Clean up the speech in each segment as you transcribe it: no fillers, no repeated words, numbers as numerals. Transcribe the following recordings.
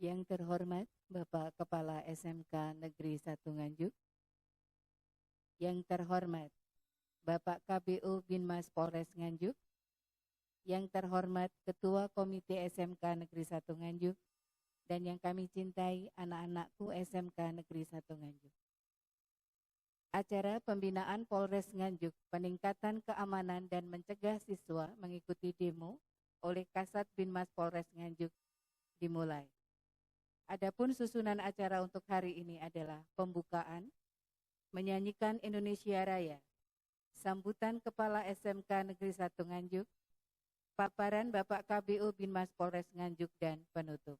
Yang terhormat Bapak Kepala SMK Negeri 1 Nganjuk, yang terhormat Bapak KBU Binmas Polres Nganjuk, yang terhormat Ketua Komite SMK Negeri 1 Nganjuk, dan yang kami cintai anak-anakku SMK Negeri 1 Nganjuk. Acara pembinaan Polres Nganjuk, peningkatan keamanan dan mencegah siswa mengikuti demo oleh Kasat Binmas Polres Nganjuk dimulai. Adapun susunan acara untuk hari ini adalah pembukaan, menyanyikan Indonesia Raya, sambutan Kepala SMK Negeri 1 Nganjuk, paparan Bapak KBU Binmas Polres Nganjuk, dan penutup.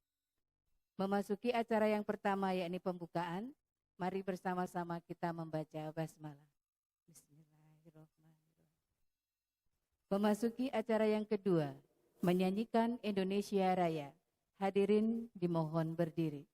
Memasuki acara yang pertama yakni pembukaan, mari bersama-sama kita membaca basmalah. Bismillahirrahmanirrahim. Memasuki acara yang kedua, menyanyikan Indonesia Raya. Hadirin dimohon berdiri.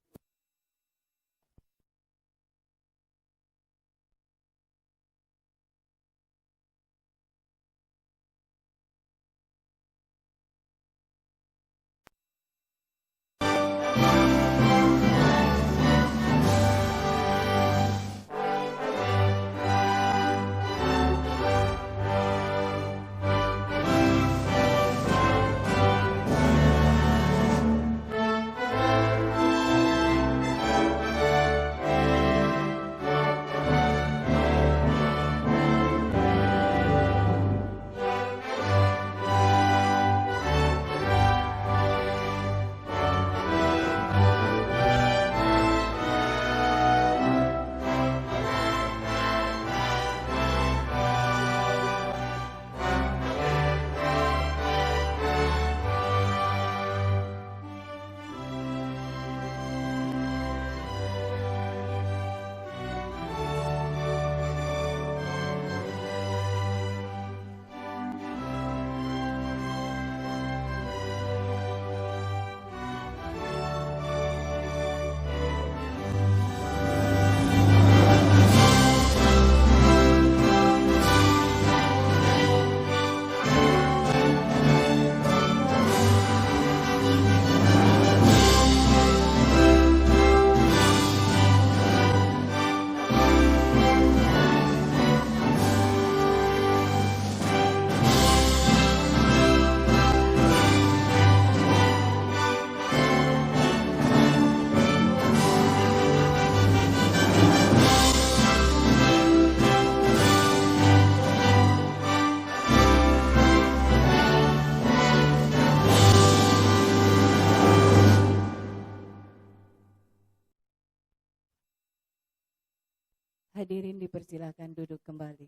Hadirin dipersilakan duduk kembali.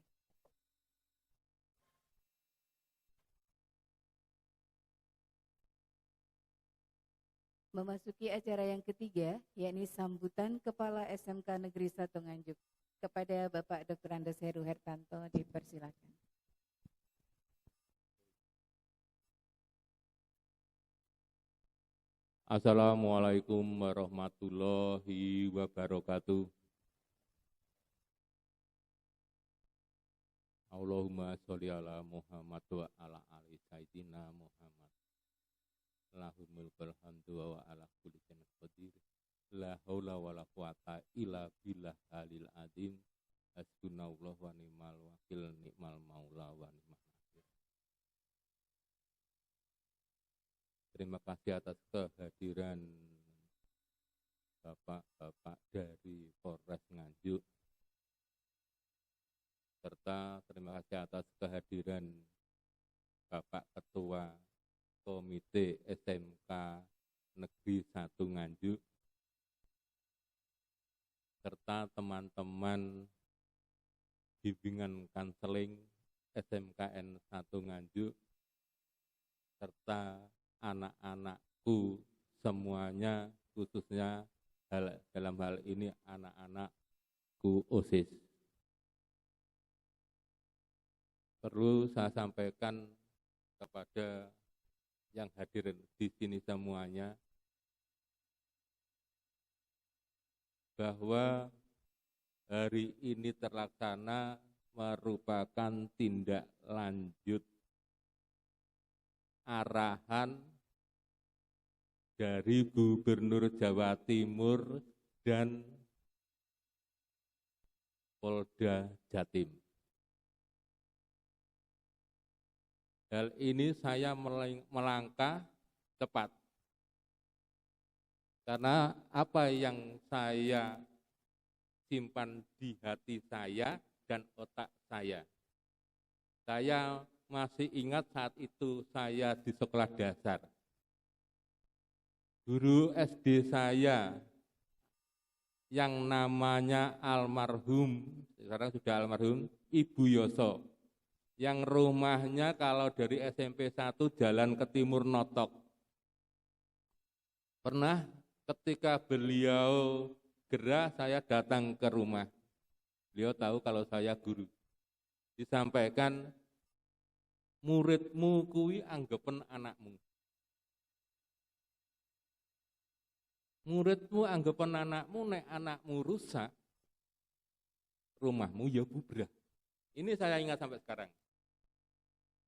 Memasuki acara yang ketiga, yakni sambutan Kepala SMK Negeri 1 Nganjuk. Kepada Bapak Dr. Andes Heru Hertanto dipersilakan. Assalamualaikum warahmatullahi wabarakatuh. Allahumma sholli ala Muhammad wa ala ali sayyidina Muhammad. Lahul mulkul hamdu wa ala kulli syai'in qadir. La haula wala quwata illa billah alil azim. Hasbunallahu wa ni'mal wakil, ni'mal maula wa ni'mal nasir. Terima kasih atas kehadiran Bapak-bapak dari Polres Nganjuk, serta terima kasih atas kehadiran Bapak Ketua Komite SMK Negeri 1 Nganjuk, serta teman-teman bimbingan kanseling SMKN 1 Nganjuk, serta anak-anakku semuanya, khususnya dalam hal ini anak-anakku OSIS. Perlu saya sampaikan kepada yang hadir di sini semuanya bahwa hari ini terlaksana merupakan tindak lanjut arahan dari Gubernur Jawa Timur dan Polda Jatim. Hal ini saya melangkah cepat. Karena apa yang saya simpan di hati saya dan otak saya. Saya masih ingat saat itu saya di sekolah dasar. Guru SD saya yang namanya almarhum, sekarang sudah almarhum, Ibu Yoso, yang rumahnya kalau dari SMP 1 jalan ke Timur Notok. Pernah ketika beliau gerah, saya datang ke rumah. Beliau tahu kalau saya guru. Disampaikan, muridmu kuwi anggapen anakmu. Muridmu anggapan anakmu, nek anakmu rusak, rumahmu ya bubrah. Ini saya ingat sampai sekarang.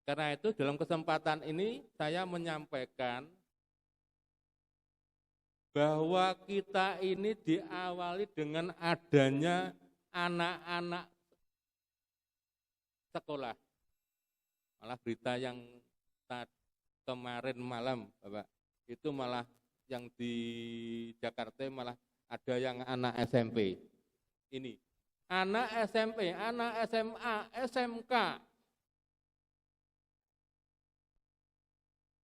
Karena itu dalam kesempatan ini saya menyampaikan bahwa kita ini diawali dengan adanya anak-anak sekolah. Malah berita yang kemarin malam, Bapak, itu malah yang di Jakarta malah ada yang anak SMP. Ini anak SMP, anak SMA, SMK.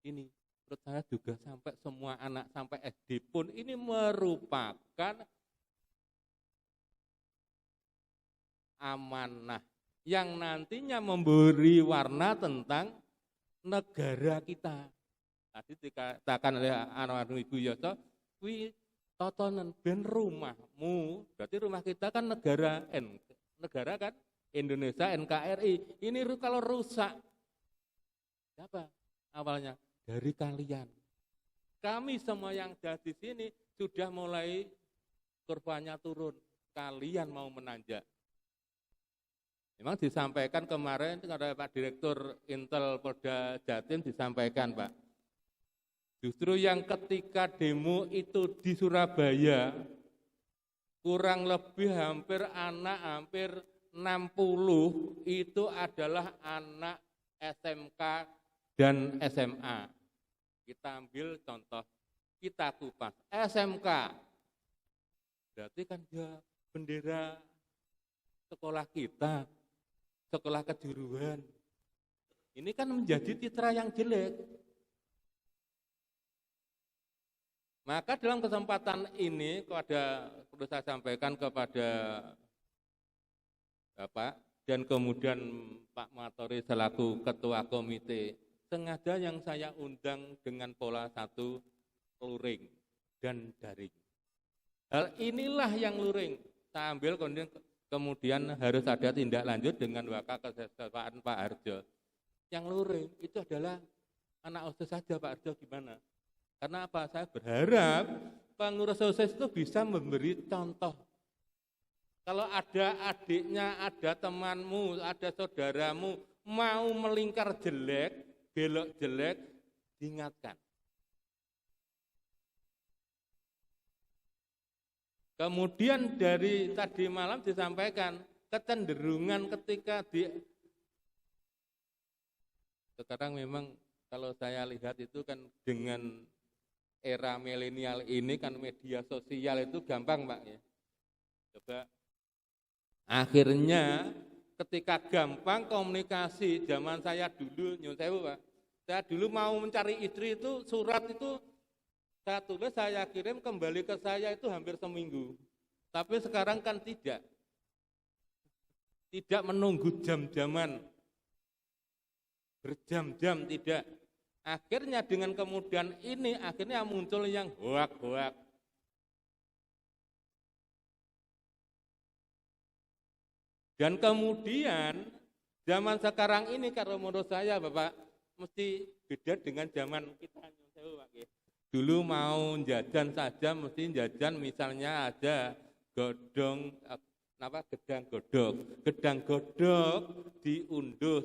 Ini menurut saya juga sampai semua anak sampai SD pun ini merupakan amanah yang nantinya memberi warna tentang negara kita. Tadi dikatakan oleh almarhum Ibu Yoso, kuwi totonan ben rumahmu, berarti rumah kita kan negara kan Indonesia NKRI. Ini kalau rusak, siapa awalnya? Dari kalian. Kami semua yang ada di sini sudah mulai kurvanya turun. Kalian mau menanjak. Memang disampaikan kemarin oleh Pak Direktur Intel Polda Jatim disampaikan, Pak. Justru yang ketika demo itu di Surabaya, kurang lebih hampir 60 itu adalah anak SMK dan SMA. Kita ambil contoh, kita kupas SMK. Berarti kan ya bendera sekolah kita, sekolah kejuruan. Ini kan menjadi citra yang jelek. Maka dalam kesempatan ini perlu saya sampaikan kepada Bapak dan kemudian Pak Matori selaku Ketua Komite, sengaja yang saya undang dengan pola 1 luring dan daring. Hal inilah yang luring, saya ambil kemudian harus ada tindak lanjut dengan Wakakeseswaan Pak Harjo. Yang luring itu adalah anak OSIS saja, Pak Harjo gimana? Karena apa? Saya berharap pengurus OSIS itu bisa memberi contoh. Kalau ada adiknya, ada temanmu, ada saudaramu mau melingkar jelek, belok jelek, diingatkan. Kemudian dari tadi malam disampaikan kecenderungan ketika sekarang memang kalau saya lihat itu kan dengan era milenial ini kan media sosial itu gampang, Pak, ya. Coba akhirnya ketika gampang komunikasi, zaman saya dulu, nyun sewu, Pak. Saya dulu mau mencari istri itu surat itu saya tulis, saya kirim kembali ke saya itu hampir seminggu. Tapi sekarang kan tidak menunggu jam-jaman, berjam-jam tidak. Akhirnya dengan kemudian ini akhirnya muncul yang hoak-hoak. Dan kemudian zaman sekarang ini kalau menurut saya Bapak mesti beda dengan zaman kita. Dulu mau jajan saja mesti jajan misalnya ada godong gedang godok diunduh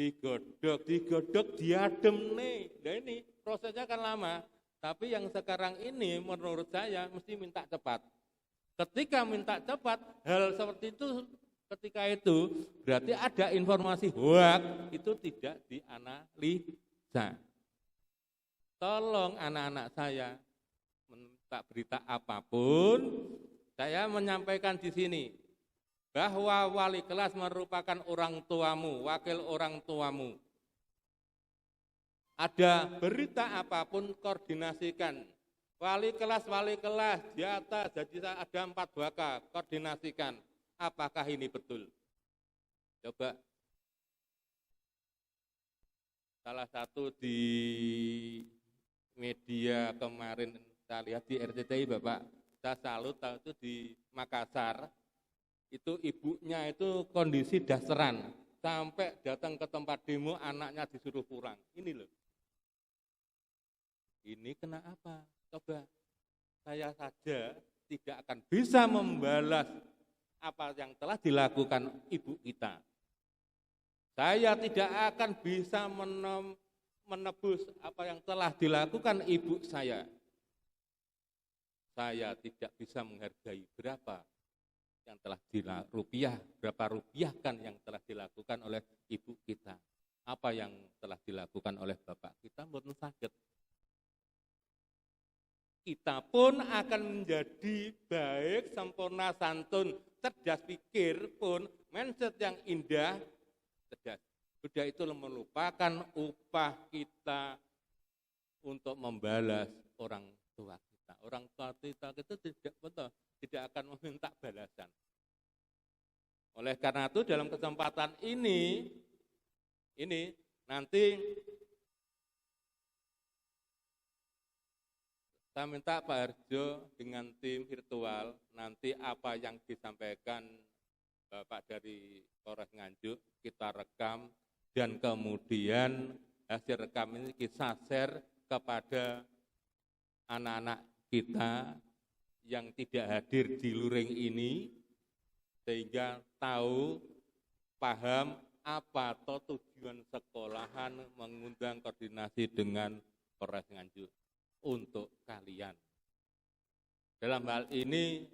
digodok, diadem nih. Nah ini prosesnya kan lama. Tapi yang sekarang ini menurut saya mesti minta cepat. Ketika minta cepat, hal seperti itu ketika itu berarti ada informasi hoak itu tidak dianalisa. Tolong anak-anak saya minta berita apapun, saya menyampaikan di sini bahwa wali kelas merupakan orang tuamu, wakil orang tuamu. Ada berita apapun koordinasikan. Wali kelas, di atas, jadi ada 4 waka, koordinasikan. Apakah ini betul? Coba. Salah satu di media kemarin, saya lihat di RCTI Bapak, saya salut itu di Makassar, itu ibunya itu kondisi dasaran, sampai datang ke tempat demo anaknya disuruh pulang. Ini loh. Ini kena apa? Coba, saya saja tidak akan bisa membalas apa yang telah dilakukan ibu kita. Saya tidak akan bisa menebus apa yang telah dilakukan ibu saya. Saya tidak bisa menghargai berapa yang telah berapa rupiah kan yang telah dilakukan oleh ibu kita. Apa yang telah dilakukan oleh bapak kita mboten saged. Kita pun akan menjadi baik, sempurna, santun, cerdas pikir pun, mindset yang indah, cerdas. Sudah itu melupakan upah kita untuk membalas orang tua kita. Orang tua kita itu tidak akan meminta balasan. Oleh karena itu dalam kesempatan ini nanti saya minta Pak Harjo dengan tim virtual, nanti apa yang disampaikan Bapak dari Polres Nganjuk, kita rekam, dan kemudian hasil rekam ini kita share kepada anak-anak kita yang tidak hadir di luring ini, sehingga tahu, paham apa tujuan sekolahan mengundang koordinasi dengan Polres Nganjuk. Untuk kalian. Dalam hal ini,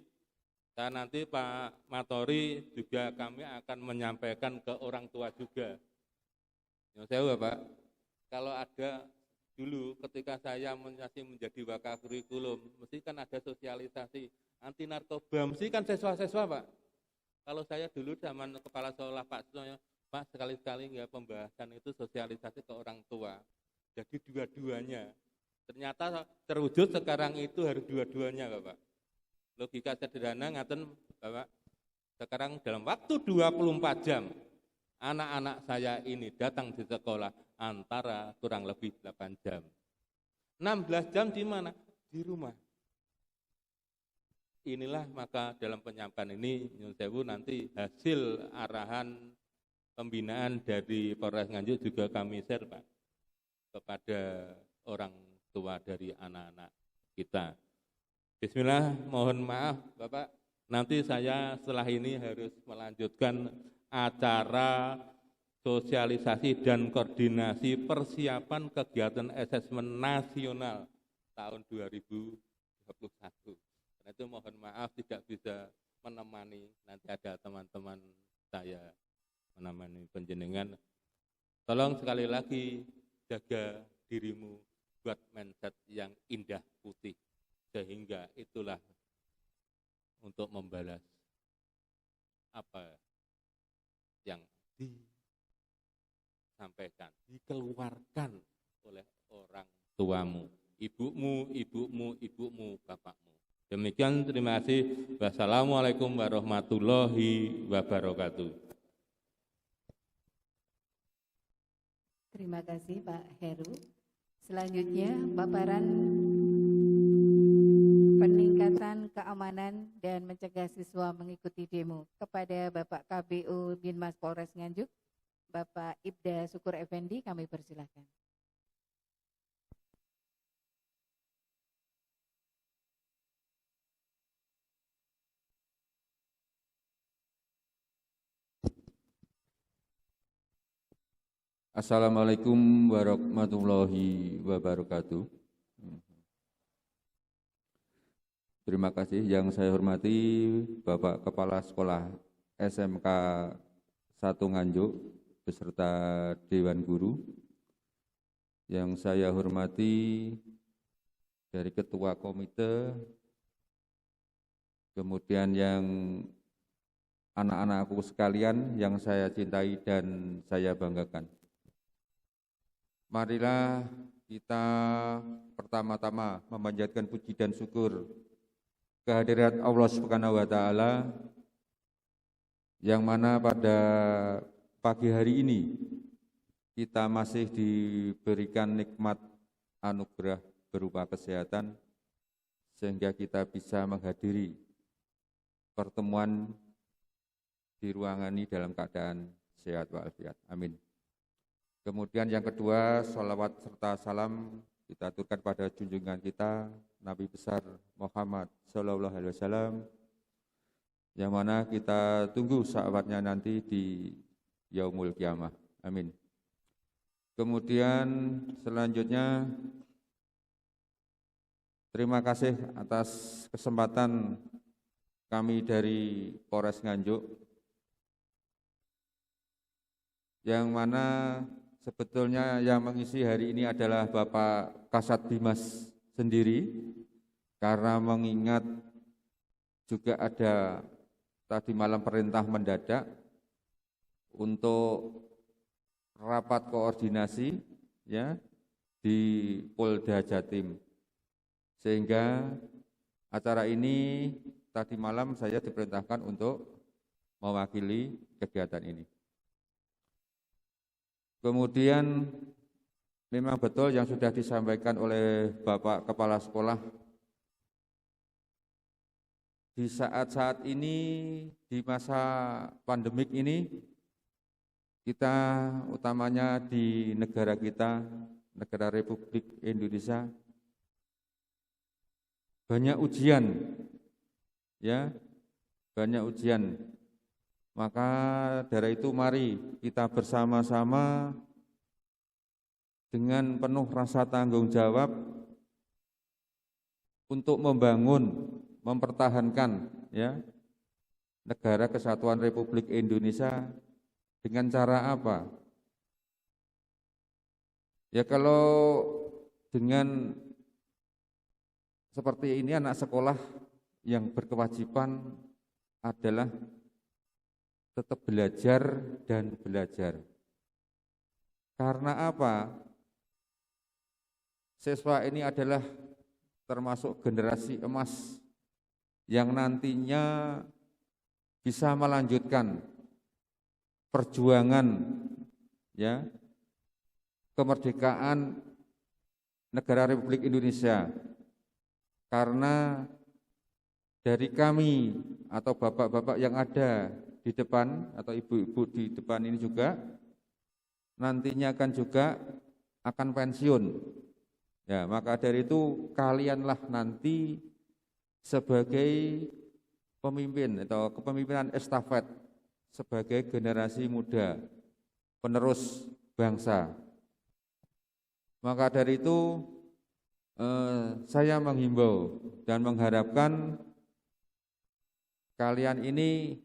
saya nanti Pak Matori juga kami akan menyampaikan ke orang tua juga. Ya, saya Pak, kalau ada dulu ketika saya masih menjadi wakil kurikulum, mesti kan ada sosialisasi anti narkoba, mesti kan siswa-siswa Pak. Kalau saya dulu zaman kepala sekolah Pak Sutoyo, Pak sekali-sekali nggak pembahasan itu sosialisasi ke orang tua. Jadi dua-duanya. Ternyata terwujud sekarang itu harus dua-duanya Bapak. Logika sederhana ngaten Bapak. Sekarang dalam waktu 24 jam anak-anak saya ini datang di sekolah antara kurang lebih 8 jam. 16 jam di mana? Di rumah. Inilah maka dalam penyampaian ini Nyun Sewu nanti hasil arahan pembinaan dari Polres Nganjuk juga kami share Pak kepada orang tua dari anak-anak kita. Bismillah, mohon maaf Bapak, nanti saya setelah ini harus melanjutkan acara sosialisasi dan koordinasi persiapan kegiatan asesmen nasional tahun 2021. Karena itu mohon maaf tidak bisa menemani, nanti ada teman-teman saya menemani penjenengan. Tolong sekali lagi jaga dirimu buat mindset yang indah putih, sehingga itulah untuk membalas apa yang disampaikan, dikeluarkan oleh orang tuamu, ibumu, bapakmu. Demikian, terima kasih. Wassalamualaikum warahmatullahi wabarakatuh. Terima kasih Pak Heru. Selanjutnya, paparan peningkatan keamanan dan mencegah siswa mengikuti demo kepada Bapak KBU Binmas Polres Nganjuk, Bapak Ibda Syukur Effendi, kami persilakan. Assalamualaikum warahmatullahi wabarakatuh. Terima kasih yang saya hormati Bapak Kepala Sekolah SMK 1 Nganjuk beserta Dewan Guru. Yang saya hormati dari Ketua Komite, kemudian yang anak-anakku sekalian yang saya cintai dan saya banggakan. Marilah kita pertama-tama memanjatkan puji dan syukur kehadirat Allah Subhanahu wa Ta'ala, yang mana pada pagi hari ini kita masih diberikan nikmat anugerah berupa kesehatan, sehingga kita bisa menghadiri pertemuan di ruangan ini dalam keadaan sehat walafiat. Amin. Kemudian yang kedua, sholawat serta salam kita aturkan pada junjungan kita Nabi besar Muhammad Sallallahu Alaihi Wasallam, yang mana kita tunggu sahabatnya nanti di Yaumul Qiyamah. Amin. Kemudian selanjutnya, terima kasih atas kesempatan kami dari Polres Nganjuk, yang mana sebetulnya yang mengisi hari ini adalah Bapak Kasat Bimas sendiri, karena mengingat juga ada tadi malam perintah mendadak untuk rapat koordinasi ya di Polda Jatim, sehingga acara ini tadi malam saya diperintahkan untuk mewakili kegiatan ini. Kemudian memang betul yang sudah disampaikan oleh Bapak Kepala Sekolah, di saat-saat ini, di masa pandemik ini, kita utamanya di negara kita, negara Republik Indonesia, banyak ujian, ya, banyak ujian. Maka dari itu mari kita bersama-sama dengan penuh rasa tanggung jawab untuk membangun, mempertahankan ya negara kesatuan Republik Indonesia dengan cara apa? Ya kalau dengan seperti ini, anak sekolah yang berkewajiban adalah tetap belajar dan belajar. Karena apa? Siswa ini adalah termasuk generasi emas yang nantinya bisa melanjutkan perjuangan ya kemerdekaan negara Republik Indonesia. Karena dari kami atau bapak-bapak yang ada di depan atau ibu-ibu di depan ini juga nantinya kan juga akan pensiun. Ya, maka dari itu kalianlah nanti sebagai pemimpin atau kepemimpinan estafet sebagai generasi muda penerus bangsa. Maka dari itu saya menghimbau dan mengharapkan kalian ini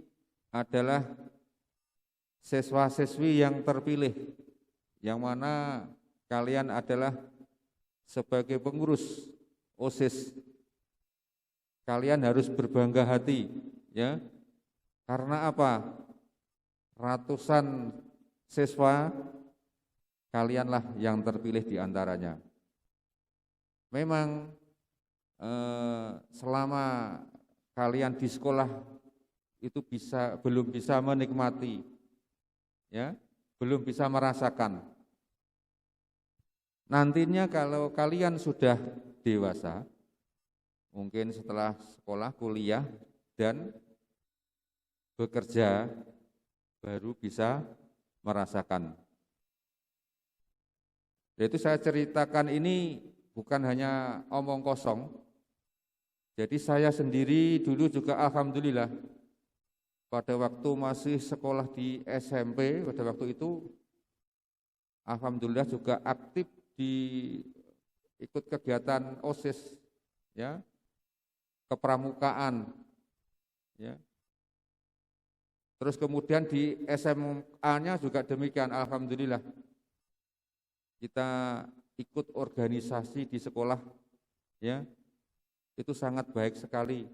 adalah siswa-siswi yang terpilih, yang mana kalian adalah sebagai pengurus OSIS. Kalian harus berbangga hati, ya. Karena apa? Ratusan siswa, kalianlah yang terpilih di antaranya. Memang selama kalian di sekolah itu belum bisa menikmati, ya, belum bisa merasakan. Nantinya kalau kalian sudah dewasa, mungkin setelah sekolah, kuliah, dan bekerja, baru bisa merasakan. Yaitu saya ceritakan ini bukan hanya omong kosong. Jadi saya sendiri dulu juga alhamdulillah pada waktu masih sekolah di SMP, pada waktu itu alhamdulillah juga aktif di ikut kegiatan OSIS, ya, kepramukaan, ya. Terus kemudian di SMA-nya juga demikian, alhamdulillah. Kita ikut organisasi di sekolah, ya. Itu sangat baik sekali.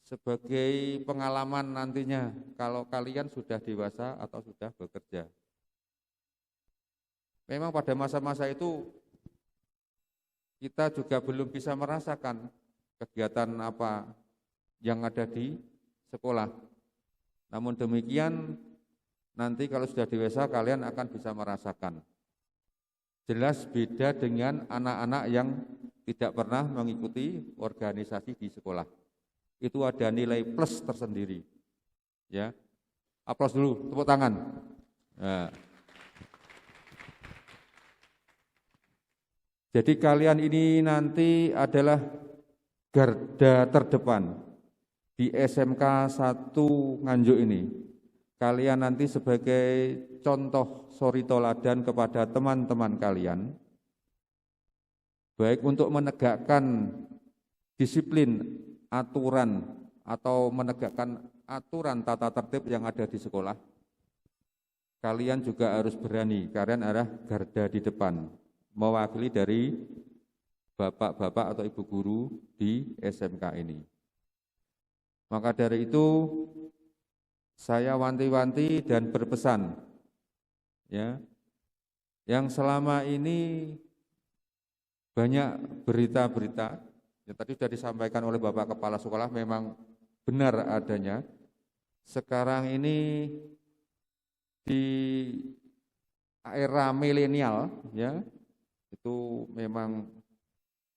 Sebagai pengalaman nantinya kalau kalian sudah dewasa atau sudah bekerja. Memang pada masa-masa itu kita juga belum bisa merasakan kegiatan apa yang ada di sekolah. Namun demikian nanti kalau sudah dewasa kalian akan bisa merasakan. Jelas beda dengan anak-anak yang tidak pernah mengikuti organisasi di sekolah. Itu ada nilai plus tersendiri. Ya, aplaus dulu, tepuk tangan. Nah. Jadi kalian ini nanti adalah garda terdepan di SMK 1 Nganjuk ini. Kalian nanti sebagai contoh suri toladan kepada teman-teman kalian, baik untuk menegakkan disiplin, aturan, atau menegakkan aturan tata tertib yang ada di sekolah, kalian juga harus berani, kalian adalah garda di depan, mewakili dari bapak-bapak atau ibu guru di SMK ini. Maka dari itu, saya wanti-wanti dan berpesan, ya, yang selama ini banyak berita-berita, yang tadi sudah disampaikan oleh Bapak Kepala Sekolah memang benar adanya. Sekarang ini di era milenial, ya, itu memang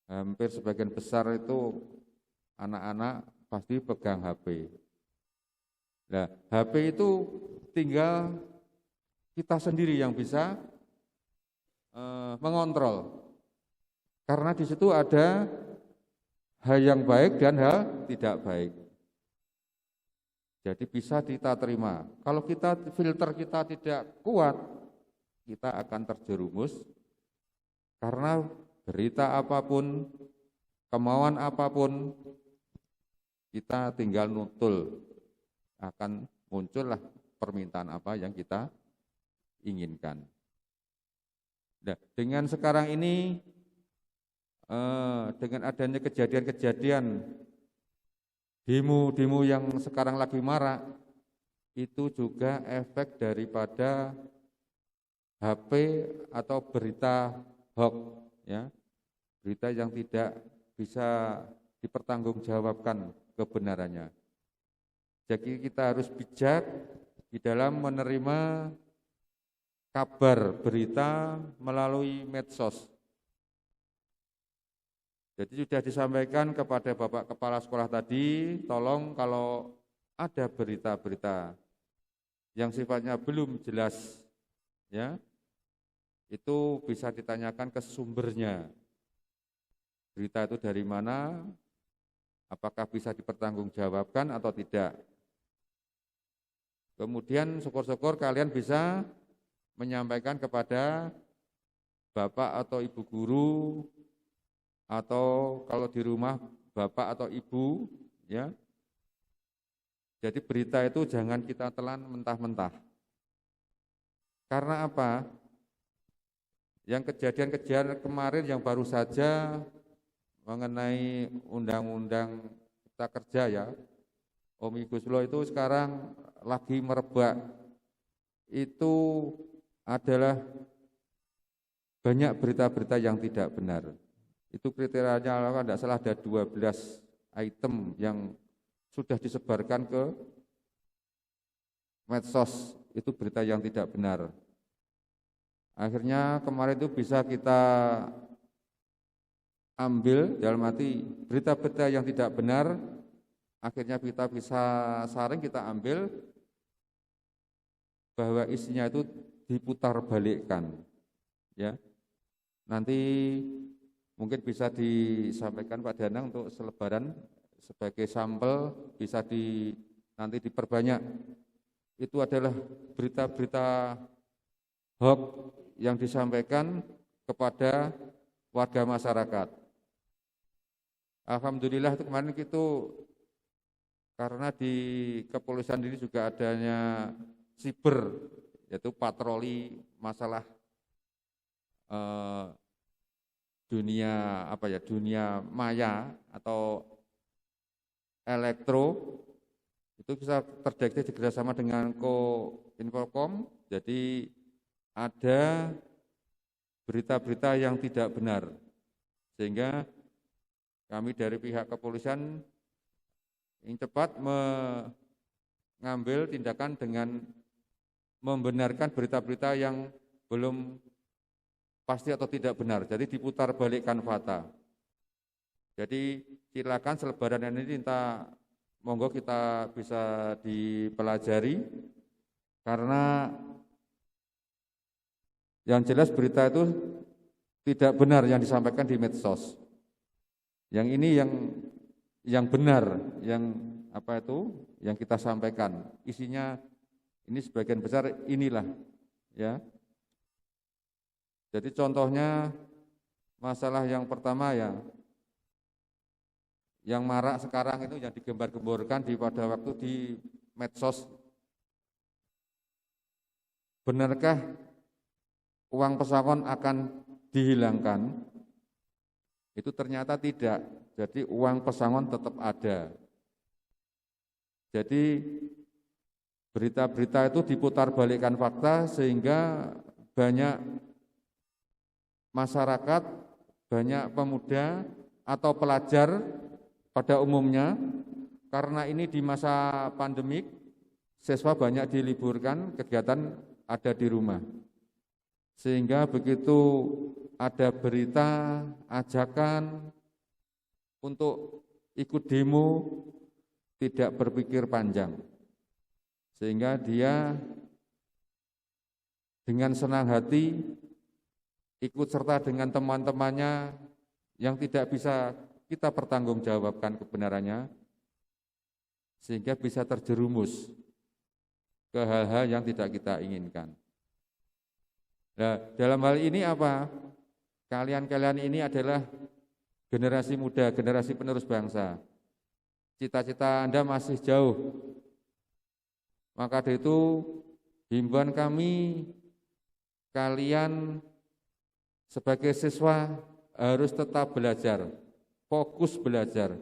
hampir sebagian besar itu anak-anak pasti pegang HP. Nah, HP itu tinggal kita sendiri yang bisa mengontrol. Karena di situ ada hal yang baik dan hal tidak baik. Jadi bisa kita terima. Kalau filter kita tidak kuat, kita akan terjerumus karena berita apapun, kemauan apapun, kita tinggal nutul, akan muncullah permintaan apa yang kita inginkan. Nah, dengan sekarang ini, dengan adanya kejadian-kejadian demo-demo yang sekarang lagi marak, itu juga efek daripada HP atau berita hoax, ya, berita yang tidak bisa dipertanggungjawabkan kebenarannya. Jadi kita harus bijak di dalam menerima kabar berita melalui medsos. Jadi sudah disampaikan kepada Bapak Kepala Sekolah tadi, tolong kalau ada berita-berita yang sifatnya belum jelas, ya, itu bisa ditanyakan ke sumbernya. Berita itu dari mana, apakah bisa dipertanggungjawabkan atau tidak. Kemudian syukur-syukur kalian bisa menyampaikan kepada Bapak atau Ibu guru, atau kalau di rumah bapak atau ibu, ya. Jadi berita itu jangan kita telan mentah-mentah. Karena apa? Yang kejadian-kejadian kemarin yang baru saja mengenai undang-undang Cipta Kerja, ya, Omnibus Law itu sekarang lagi merebak. Itu adalah banyak berita-berita yang tidak benar. Itu kriterianya kalau tidak salah ada 12 item yang sudah disebarkan ke medsos, itu berita yang tidak benar. Akhirnya kemarin itu bisa kita ambil, dalam arti berita-berita yang tidak benar, akhirnya kita bisa saring, kita ambil bahwa isinya itu diputar balikkan, ya. Nanti mungkin bisa disampaikan Pak Danang untuk selebaran sebagai sampel, bisa nanti diperbanyak. Itu adalah berita-berita hoax yang disampaikan kepada warga masyarakat. Alhamdulillah itu kemarin karena di kepolisian ini juga adanya siber, yaitu patroli masalah dunia maya atau elektro, itu bisa terdeteksi kerjasama dengan Infocom. Jadi ada berita-berita yang tidak benar, sehingga kami dari pihak kepolisian ingin cepat mengambil tindakan dengan membenarkan berita-berita yang belum pasti atau tidak benar. Jadi diputar balikkan fakta. Jadi silakan selebaran ini monggo kita bisa dipelajari, karena yang jelas berita itu tidak benar yang disampaikan di medsos. Yang ini yang benar, yang kita sampaikan. Isinya ini sebagian besar inilah, ya. Jadi contohnya masalah yang pertama ya, yang marak sekarang itu yang digembar-gemborkan pada waktu di medsos. Benarkah uang pesangon akan dihilangkan? Itu ternyata tidak. Jadi uang pesangon tetap ada. Jadi berita-berita itu diputar balikkan fakta, sehingga banyak masyarakat, banyak pemuda atau pelajar pada umumnya, karena ini di masa pandemik, siswa banyak diliburkan, kegiatan ada di rumah. Sehingga begitu ada berita, ajakan untuk ikut demo, tidak berpikir panjang. Sehingga dia dengan senang hati ikut serta dengan teman-temannya yang tidak bisa kita pertanggungjawabkan kebenarannya, sehingga bisa terjerumus ke hal-hal yang tidak kita inginkan. Nah, dalam hal ini apa? Kalian ini adalah generasi muda, generasi penerus bangsa. Cita-cita Anda masih jauh. Maka dari itu, himbauan kami, kalian sebagai siswa harus tetap belajar, fokus belajar.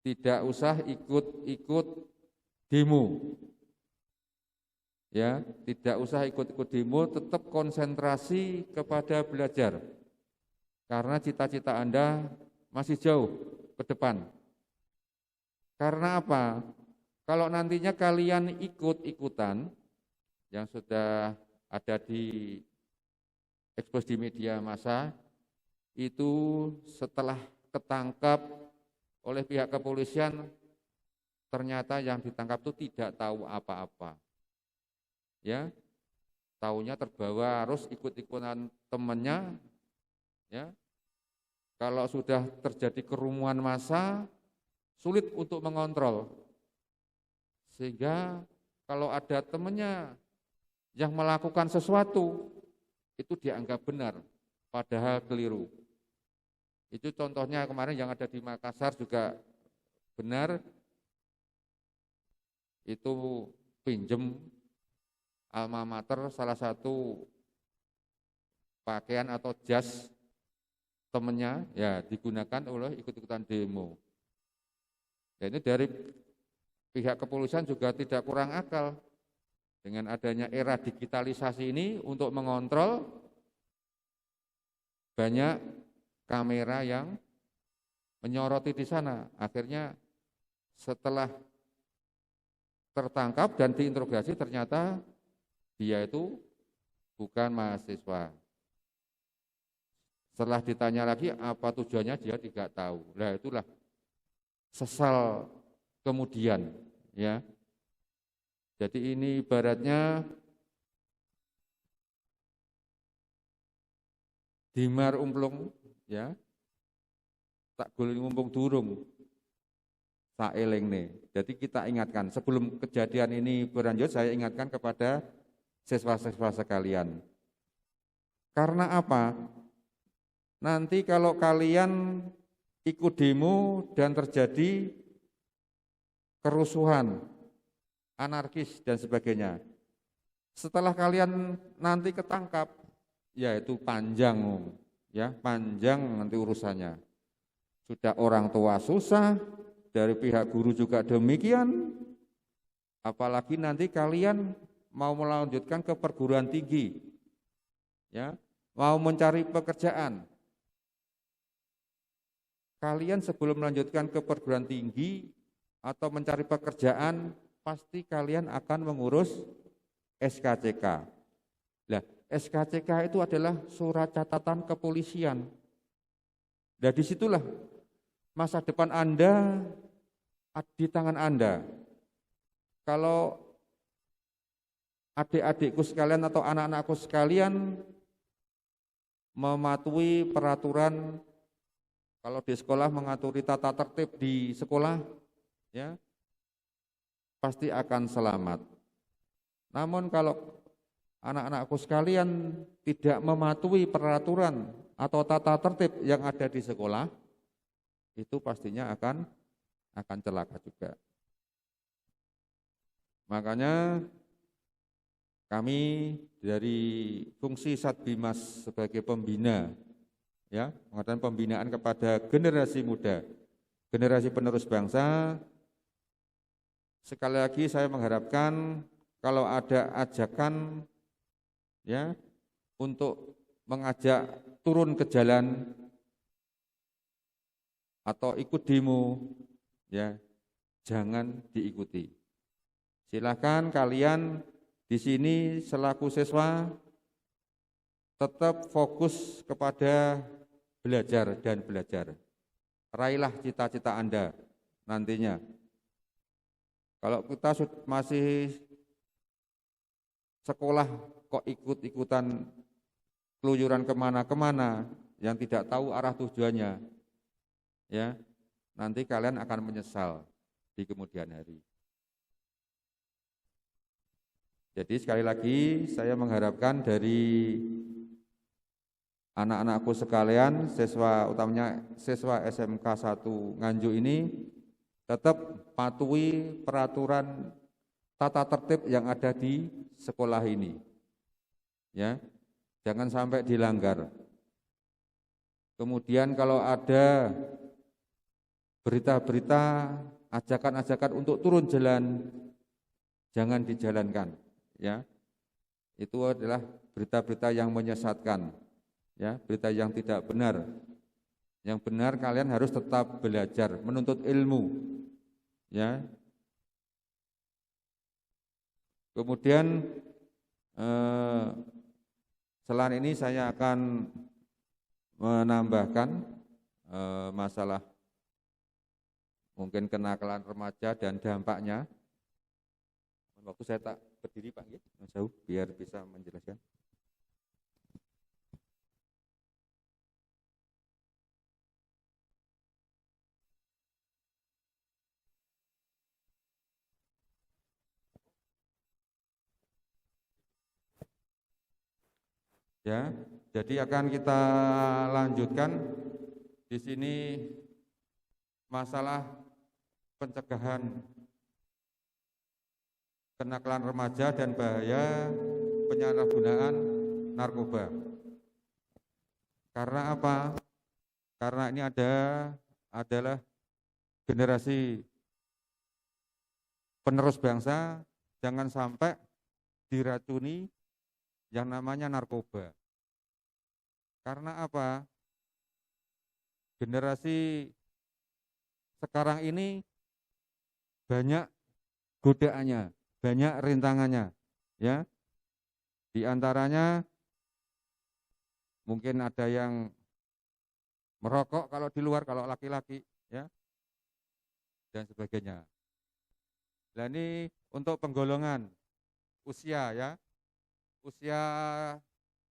Tidak usah ikut-ikut demo. Ya, tidak usah ikut-ikut demo, tetap konsentrasi kepada belajar. Karena cita-cita Anda masih jauh ke depan. Karena apa? Kalau nantinya kalian ikut-ikutan, yang sudah ada di ekspos di media massa, itu setelah ketangkap oleh pihak kepolisian, ternyata yang ditangkap itu tidak tahu apa-apa. Ya, taunya terbawa arus ikut-ikutan temannya, ya. Kalau sudah terjadi kerumunan massa, sulit untuk mengontrol. Sehingga kalau ada temannya yang melakukan sesuatu, itu dianggap benar, padahal keliru. Itu contohnya kemarin yang ada di Makassar juga benar, itu pinjem alma mater salah satu pakaian atau jas temennya, ya digunakan oleh ikut-ikutan demo. Dan ini dari pihak kepolisian juga tidak kurang akal. Dengan adanya era digitalisasi ini untuk mengontrol, banyak kamera yang menyoroti di sana. Akhirnya setelah tertangkap dan diinterogasi, ternyata dia itu bukan mahasiswa. Setelah ditanya lagi apa tujuannya, dia tidak tahu. Nah, itulah sesal kemudian, ya. Jadi ini ibaratnya dimar umplung, ya. Tak guling umpung durung. Tak elingne. Jadi kita ingatkan, sebelum kejadian ini berlanjut, saya ingatkan kepada siswa-siswa sekalian. Karena apa? Nanti kalau kalian ikut demo dan terjadi kerusuhan, anarkis dan sebagainya. Setelah kalian nanti ketangkap, ya itu panjang, ya panjang nanti urusannya. Sudah orang tua susah, dari pihak guru juga demikian, apalagi nanti kalian mau melanjutkan ke perguruan tinggi, ya mau mencari pekerjaan. Kalian sebelum melanjutkan ke perguruan tinggi atau mencari pekerjaan, pasti kalian akan mengurus SKCK. Nah, SKCK itu adalah surat catatan kepolisian. Nah, disitulah masa depan Anda di tangan Anda. Kalau adik-adikku sekalian atau anak-anakku sekalian mematuhi peraturan, kalau di sekolah mengaturi tata tertib di sekolah, ya pasti akan selamat. Namun kalau anak-anakku sekalian tidak mematuhi peraturan atau tata tertib yang ada di sekolah, itu pastinya akan celaka juga. Makanya kami dari fungsi Satbimas sebagai pembina, ya, mengadakan pembinaan kepada generasi muda, generasi penerus bangsa. Sekali lagi saya mengharapkan kalau ada ajakan, ya, untuk mengajak turun ke jalan atau ikut demo, ya, jangan diikuti. Silakan kalian di sini selaku siswa tetap fokus kepada belajar dan belajar. Raihlah cita-cita Anda nantinya. Kalau kita masih sekolah kok ikut-ikutan keluyuran kemana-kemana yang tidak tahu arah tujuannya, ya nanti kalian akan menyesal di kemudian hari. Jadi sekali lagi saya mengharapkan dari anak-anakku sekalian, siswa utamanya siswa SMK 1 Nganjuk ini tetap patuhi peraturan tata tertib yang ada di sekolah ini. Ya. Jangan sampai dilanggar. Kemudian kalau ada berita-berita, ajakan-ajakan untuk turun jalan, jangan dijalankan, ya. Itu adalah berita-berita yang menyesatkan, ya, berita yang tidak benar. Yang benar kalian harus tetap belajar, menuntut ilmu, ya. Kemudian selain ini saya akan menambahkan masalah mungkin kenakalan remaja dan dampaknya. Waktu saya tak berdiri Pak, ya, Mas Jauh, biar bisa menjelaskan. Ya, jadi akan kita lanjutkan di sini masalah pencegahan kenakalan remaja dan bahaya penyalahgunaan narkoba. Karena apa? Karena ini adalah generasi penerus bangsa, jangan sampai diracuni yang namanya narkoba. Karena apa? Generasi sekarang ini banyak godaannya, banyak rintangannya, ya. Di antaranya mungkin ada yang merokok kalau di luar, kalau laki-laki, ya, dan sebagainya. Nah ini untuk penggolongan usia, ya, usia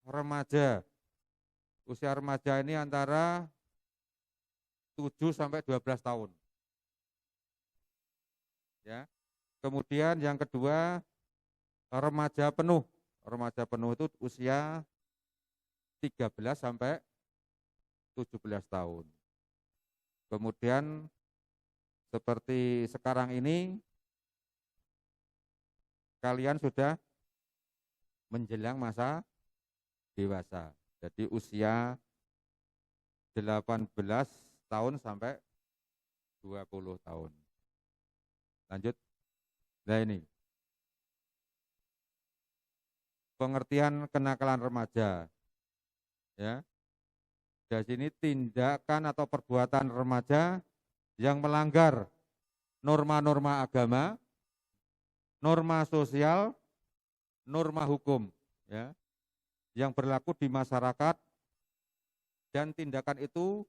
remaja. Usia remaja ini antara 7 sampai 12 tahun. Ya. Kemudian yang kedua remaja penuh. Remaja penuh itu usia 13 sampai 17 tahun. Kemudian seperti sekarang ini kalian sudah menjelang masa dewasa. Jadi usia 18 tahun sampai 20 tahun. Lanjut. Nah ini. Pengertian kenakalan remaja. Ya. Dari sini tindakan atau perbuatan remaja yang melanggar norma-norma agama, norma sosial, norma hukum, ya, yang berlaku di masyarakat, dan tindakan itu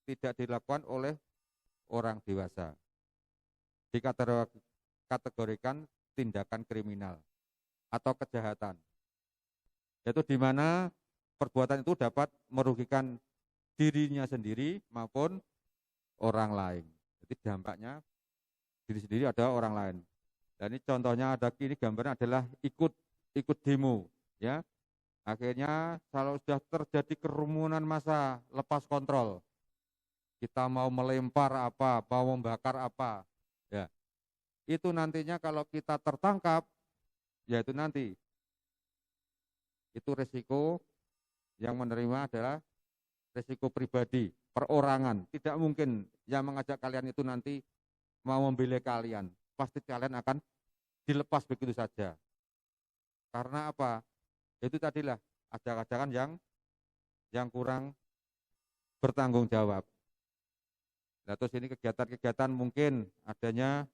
tidak dilakukan oleh orang dewasa. Dikategorikan tindakan kriminal atau kejahatan, yaitu di mana perbuatan itu dapat merugikan dirinya sendiri maupun orang lain. Jadi dampaknya diri sendiri ada orang lain. Dan ini contohnya ada ini gambarnya adalah ikut demo, ya. Akhirnya kalau sudah terjadi kerumunan massa lepas kontrol, kita mau melempar apa, mau membakar apa, ya. Itu nantinya kalau kita tertangkap, ya itu nanti itu resiko yang menerima adalah resiko pribadi, perorangan. Tidak mungkin yang mengajak kalian itu nanti mau membela kalian. Pasti kalian akan dilepas begitu saja. Karena apa? Itu tadilah ajak-ajakan yang kurang bertanggung jawab. Nah, terus ini kegiatan-kegiatan mungkin adanya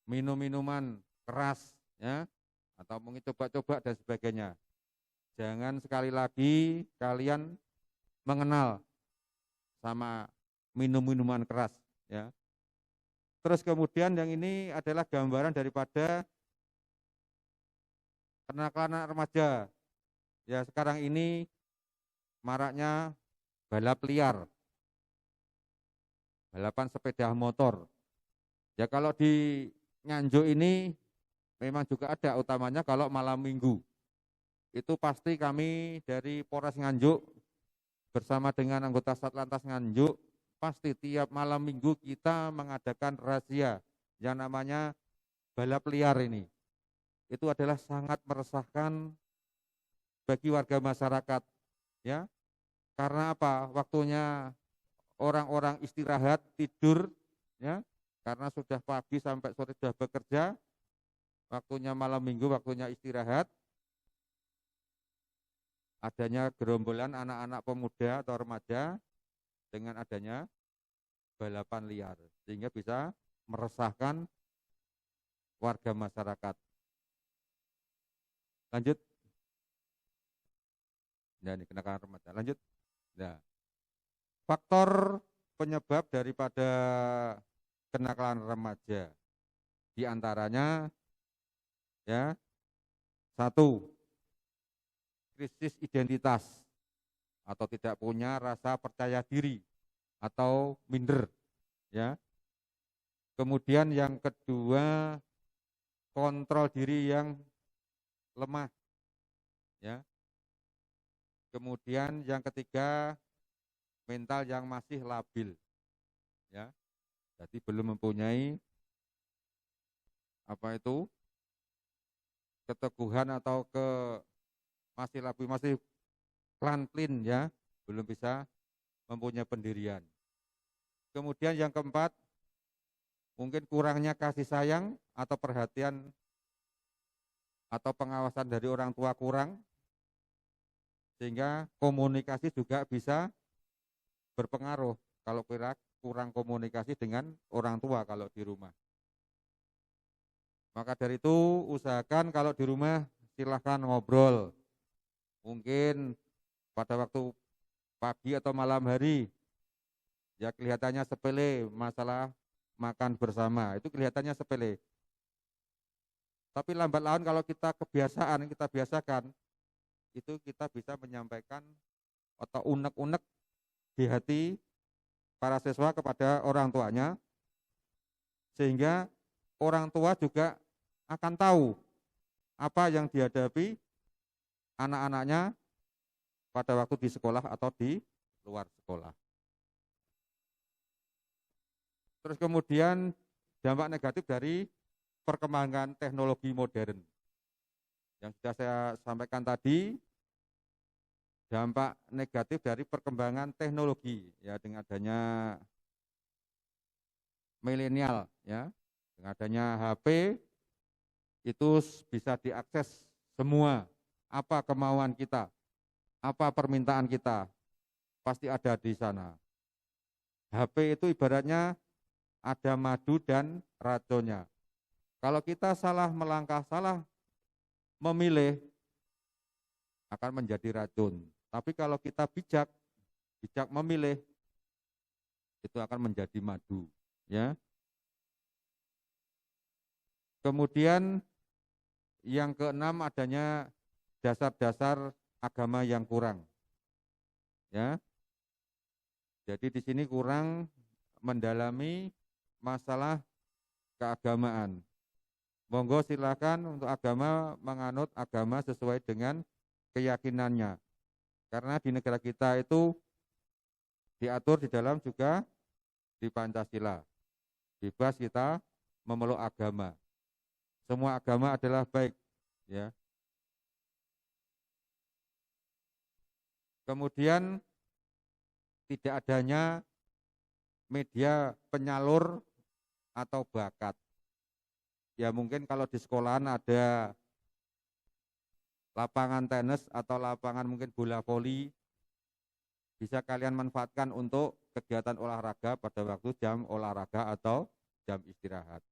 minum-minuman keras, ya, atau mungkin coba-coba dan sebagainya. Jangan sekali lagi kalian mengenal sama minum-minuman keras, ya. Terus kemudian yang ini adalah gambaran daripada kenakalan remaja. Ya, sekarang ini maraknya balap liar, balapan sepeda motor. Ya, kalau di Nganjuk ini memang juga ada, utamanya kalau malam minggu. Itu pasti kami dari Polres Nganjuk bersama dengan anggota Satlantas Nganjuk pasti tiap malam minggu kita mengadakan razia yang namanya balap liar ini. Itu adalah sangat meresahkan bagi warga masyarakat, ya. Karena apa? Waktunya orang-orang istirahat, tidur, ya. Karena sudah pagi sampai sore sudah bekerja. Waktunya malam minggu, waktunya istirahat. Adanya gerombolan anak-anak pemuda atau remaja dengan adanya balapan liar, sehingga bisa meresahkan warga masyarakat. Lanjut. Nah, ini kenakalan remaja. Lanjut. Nah, faktor penyebab daripada kenakalan remaja diantaranya, ya, 1, krisis identitas atau tidak punya rasa percaya diri atau minder, ya. Kemudian yang kedua, kontrol diri yang lemah, ya. Kemudian yang ketiga, mental yang masih labil, ya. Jadi belum mempunyai apa itu keteguhan atau masih labil, masih pelan-pelan, ya, belum bisa mempunyai pendirian. Kemudian yang keempat, mungkin kurangnya kasih sayang atau perhatian atau pengawasan dari orang tua kurang, sehingga komunikasi juga bisa berpengaruh kalau kurang komunikasi dengan orang tua kalau di rumah. Maka dari itu usahakan kalau di rumah silahkan ngobrol. Mungkin pada waktu pagi atau malam hari, ya kelihatannya sepele masalah makan bersama, itu kelihatannya sepele. Tapi lambat laun kalau kita biasakan, itu kita bisa menyampaikan atau unek-unek di hati para siswa kepada orang tuanya, sehingga orang tua juga akan tahu apa yang dihadapi anak-anaknya pada waktu di sekolah atau di luar sekolah. Terus kemudian dampak negatif dari perkembangan teknologi modern. Yang sudah saya sampaikan tadi, dampak negatif dari perkembangan teknologi ya, dengan adanya milenial ya, dengan adanya HP itu bisa diakses semua, apa kemauan kita, apa permintaan kita, pasti ada di sana. HP itu ibaratnya ada madu dan racunnya. Kalau kita salah melangkah, salah memilih, akan menjadi racun. Tapi kalau kita bijak memilih, itu akan menjadi madu. Ya. Kemudian yang keenam, adanya dasar-dasar agama yang kurang. Ya. Jadi di sini kurang mendalami masalah keagamaan. Monggo silakan untuk agama menganut agama sesuai dengan keyakinannya. Karena di negara kita itu diatur di dalam juga di Pancasila. Bebas kita memeluk agama. Semua agama adalah baik, ya. Kemudian tidak adanya media penyalur atau bakat. Ya mungkin kalau di sekolahan ada lapangan tenis atau lapangan mungkin bola voli, bisa kalian manfaatkan untuk kegiatan olahraga pada waktu jam olahraga atau jam istirahat.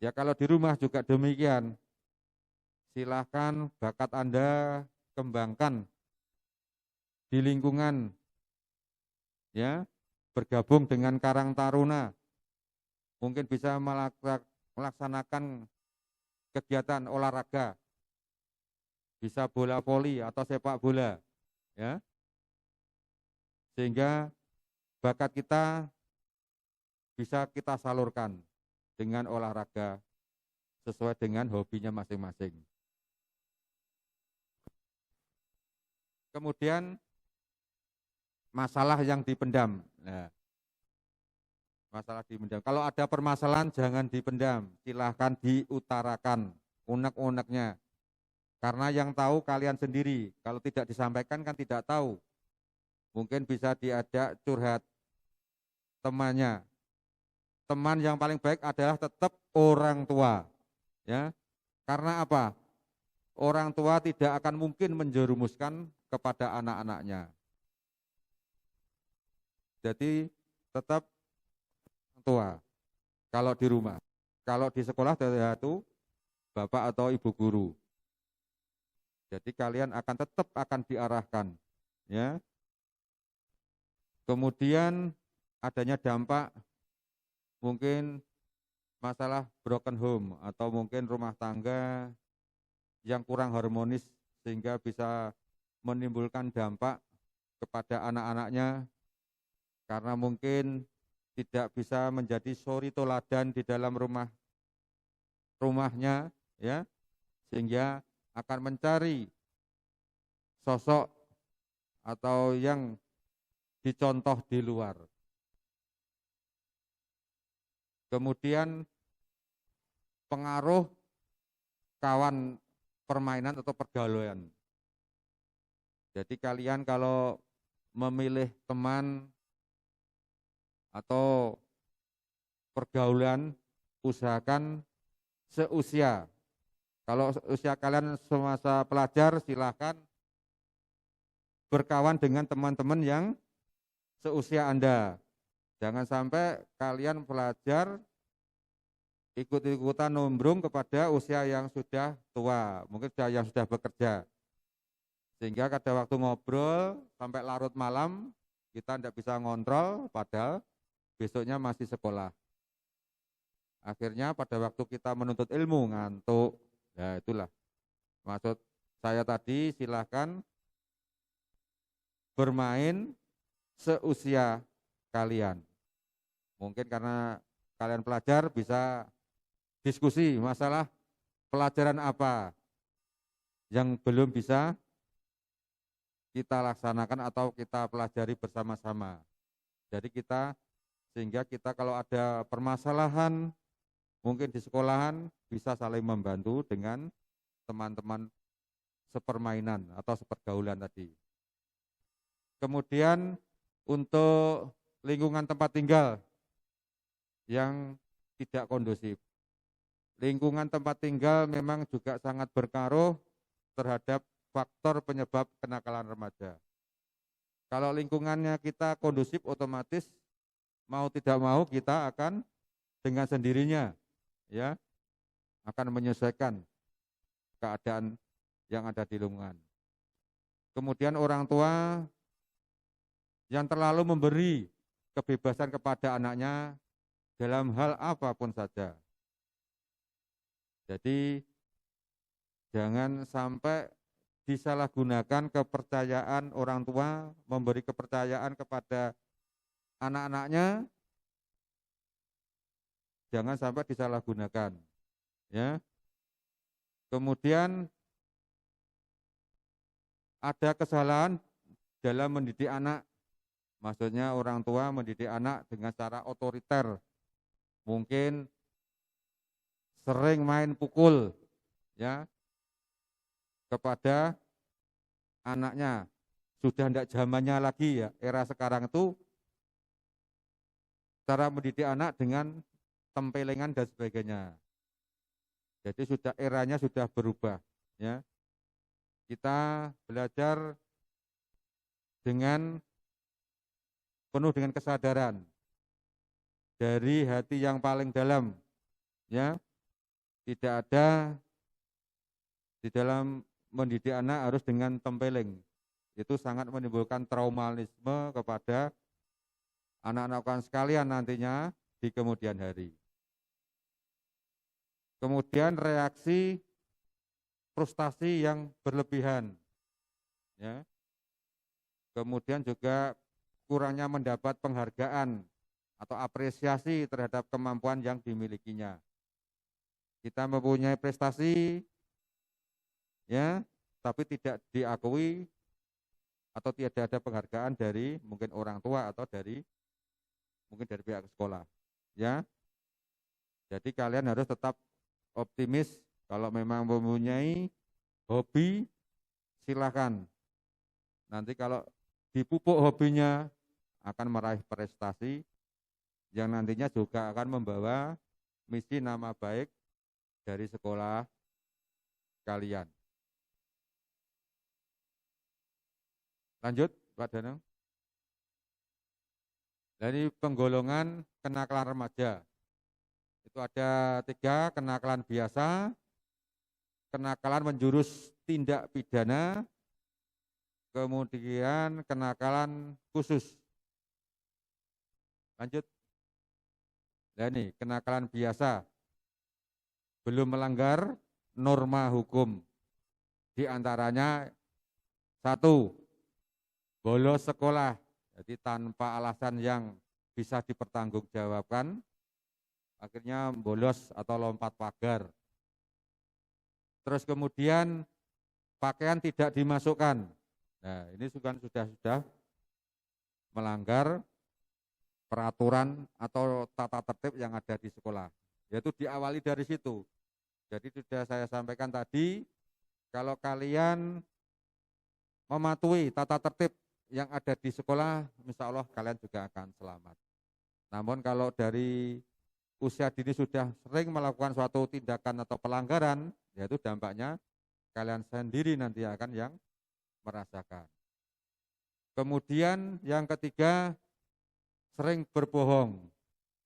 Ya kalau di rumah juga demikian, silahkan bakat Anda kembangkan di lingkungan, ya, bergabung dengan Karang Taruna, mungkin bisa melaksanakan kegiatan olahraga, bisa bola voli atau sepak bola, ya, sehingga bakat kita bisa kita salurkan dengan olahraga sesuai dengan hobinya masing-masing. Kemudian masalah yang dipendam. Nah, masalah dipendam. Kalau ada permasalahan jangan dipendam, silahkan diutarakan unek-uneknya. Karena yang tahu kalian sendiri, kalau tidak disampaikan kan tidak tahu. Mungkin bisa diajak curhat temannya. Teman yang paling baik adalah tetap orang tua. Ya. Karena apa? Orang tua tidak akan mungkin menjerumuskan kepada anak-anaknya. Jadi tetap orang tua kalau di rumah. Kalau di sekolah itu bapak atau ibu guru. Jadi kalian tetap akan diarahkan, ya. Kemudian adanya dampak mungkin masalah broken home atau mungkin rumah tangga yang kurang harmonis sehingga bisa menimbulkan dampak kepada anak-anaknya karena mungkin tidak bisa menjadi suri toladan di dalam rumahnya, ya, sehingga akan mencari sosok atau yang dicontoh di luar. Kemudian pengaruh kawan permainan atau pergaulan. Jadi kalian kalau memilih teman atau pergaulan, usahakan seusia. Kalau usia kalian semasa pelajar, silahkan berkawan dengan teman-teman yang seusia Anda. Jangan sampai kalian pelajar ikut-ikutan nombrong kepada usia yang sudah tua, mungkin yang sudah bekerja. Sehingga pada waktu ngobrol sampai larut malam, kita tidak bisa ngontrol, padahal besoknya masih sekolah. Akhirnya pada waktu kita menuntut ilmu, ngantuk. Ya itulah maksud saya tadi, silahkan bermain seusia kalian. Mungkin karena kalian pelajar bisa diskusi masalah pelajaran apa yang belum bisa kita laksanakan atau kita pelajari bersama-sama. Jadi sehingga kita kalau ada permasalahan mungkin di sekolahan bisa saling membantu dengan teman-teman sepermainan atau sepergaulan tadi. Kemudian untuk lingkungan tempat tinggal yang tidak kondusif. Lingkungan tempat tinggal memang juga sangat berpengaruh terhadap faktor penyebab kenakalan remaja. Kalau lingkungannya kita kondusif, otomatis mau tidak mau kita akan dengan sendirinya ya akan menyesuaikan keadaan yang ada di lingkungan. Kemudian orang tua yang terlalu memberi kebebasan kepada anaknya dalam hal apapun saja. Jadi jangan sampai disalahgunakan kepercayaan orang tua, memberi kepercayaan kepada anak-anaknya, jangan sampai disalahgunakan. Ya. Kemudian ada kesalahan dalam mendidik anak, maksudnya orang tua mendidik anak dengan cara otoriter, mungkin sering main pukul, ya, kepada anaknya. Sudah tidak zamannya lagi ya, era sekarang itu cara mendidik anak dengan tempelengan dan sebagainya. Jadi eranya sudah berubah ya. Kita belajar dengan penuh dengan kesadaran dari hati yang paling dalam ya. Tidak ada di dalam mendidik anak harus dengan tempeleng. Itu sangat menimbulkan traumatisme kepada anak-anak sekalian nantinya di kemudian hari. Kemudian reaksi frustasi yang berlebihan. Ya. Kemudian juga kurangnya mendapat penghargaan atau apresiasi terhadap kemampuan yang dimilikinya. Kita mempunyai prestasi, ya, tapi tidak diakui atau tidak ada penghargaan dari mungkin orang tua atau mungkin dari pihak sekolah. Ya, jadi kalian harus tetap optimis. Kalau memang mempunyai hobi, silakan. Nanti kalau dipupuk hobinya akan meraih prestasi yang nantinya juga akan membawa misi nama baik dari sekolah kalian. Lanjut, Pak Danang. Dari penggolongan kenakalan remaja. Itu ada 3, kenakalan biasa, kenakalan menjurus tindak pidana, kemudian kenakalan khusus. Lanjut. Nah ini, kenakalan biasa. Belum melanggar norma hukum. Di antaranya 1, bolos sekolah. Jadi tanpa alasan yang bisa dipertanggungjawabkan, akhirnya bolos atau lompat pagar. Terus kemudian pakaian tidak dimasukkan. Nah, ini sudah melanggar peraturan atau tata tertib yang ada di sekolah. Yaitu diawali dari situ. Jadi sudah saya sampaikan tadi, kalau kalian mematuhi tata tertib yang ada di sekolah, insya Allah kalian juga akan selamat. Namun kalau dari usia dini sudah sering melakukan suatu tindakan atau pelanggaran, yaitu dampaknya kalian sendiri nanti akan yang merasakan. Kemudian yang ketiga, sering berbohong.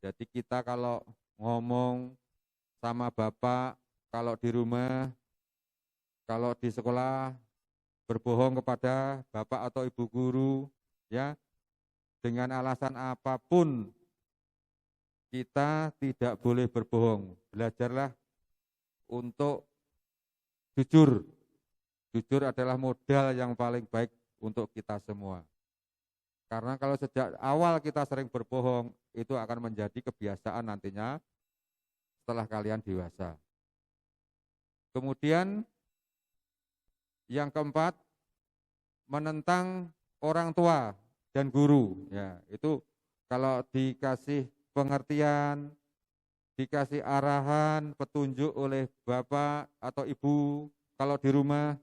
Jadi kita kalau ngomong sama bapak, kalau di rumah, kalau di sekolah, berbohong kepada bapak atau ibu guru, ya, dengan alasan apapun, kita tidak boleh berbohong. Belajarlah untuk jujur. Jujur adalah modal yang paling baik untuk kita semua. Karena kalau sejak awal kita sering berbohong, itu akan menjadi kebiasaan nantinya setelah kalian dewasa. Kemudian yang keempat, menentang orang tua dan guru. Ya, itu kalau dikasih pengertian, dikasih arahan, petunjuk oleh bapak atau ibu, kalau di rumah,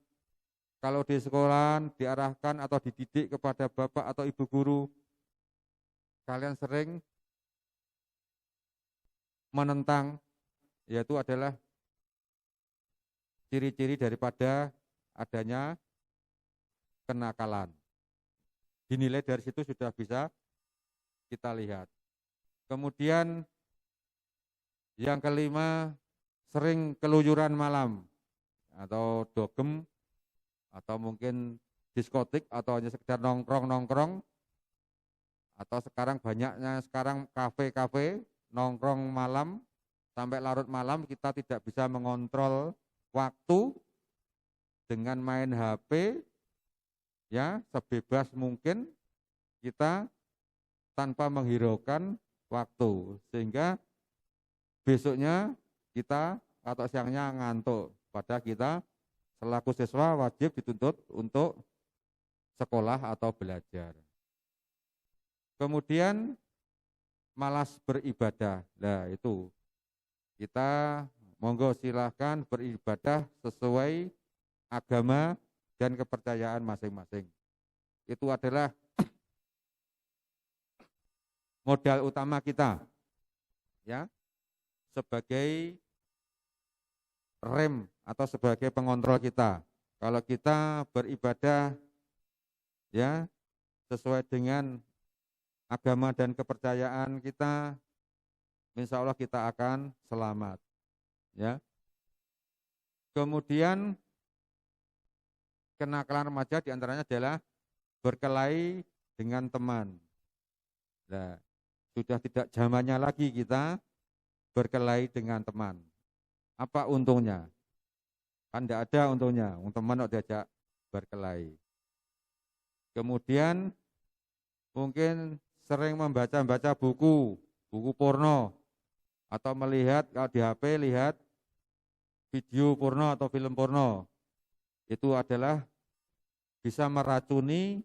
kalau di sekolah diarahkan atau dididik kepada bapak atau ibu guru, kalian sering menentang, yaitu adalah ciri-ciri daripada adanya kenakalan. Dinilai dari situ sudah bisa kita lihat. Kemudian yang kelima, sering keluyuran malam atau dogem atau mungkin diskotik atau hanya sekedar nongkrong-nongkrong, atau sekarang banyaknya sekarang kafe-kafe nongkrong malam sampai larut malam. Kita tidak bisa mengontrol waktu dengan main HP, ya, sebebas mungkin kita tanpa menghiraukan waktu, sehingga besoknya kita atau siangnya ngantuk. Pada kita selaku siswa wajib dituntut untuk sekolah atau belajar. Kemudian malas beribadah. Nah, itu kita monggo silahkan beribadah sesuai agama dan kepercayaan masing-masing. Itu adalah modal utama kita, ya, sebagai rem atau sebagai pengontrol kita. Kalau kita beribadah, ya, sesuai dengan agama dan kepercayaan kita, insya Allah kita akan selamat, ya. Kemudian kenakalan remaja diantaranya adalah berkelahi dengan teman. Nah, sudah tidak zamannya lagi kita berkelahi dengan teman. Apa untungnya? Kan tidak ada untungnya, teman kok diajak berkelahi. Kemudian mungkin sering membaca buku porno, atau melihat, kalau di HP lihat video porno atau film porno. Itu adalah bisa meracuni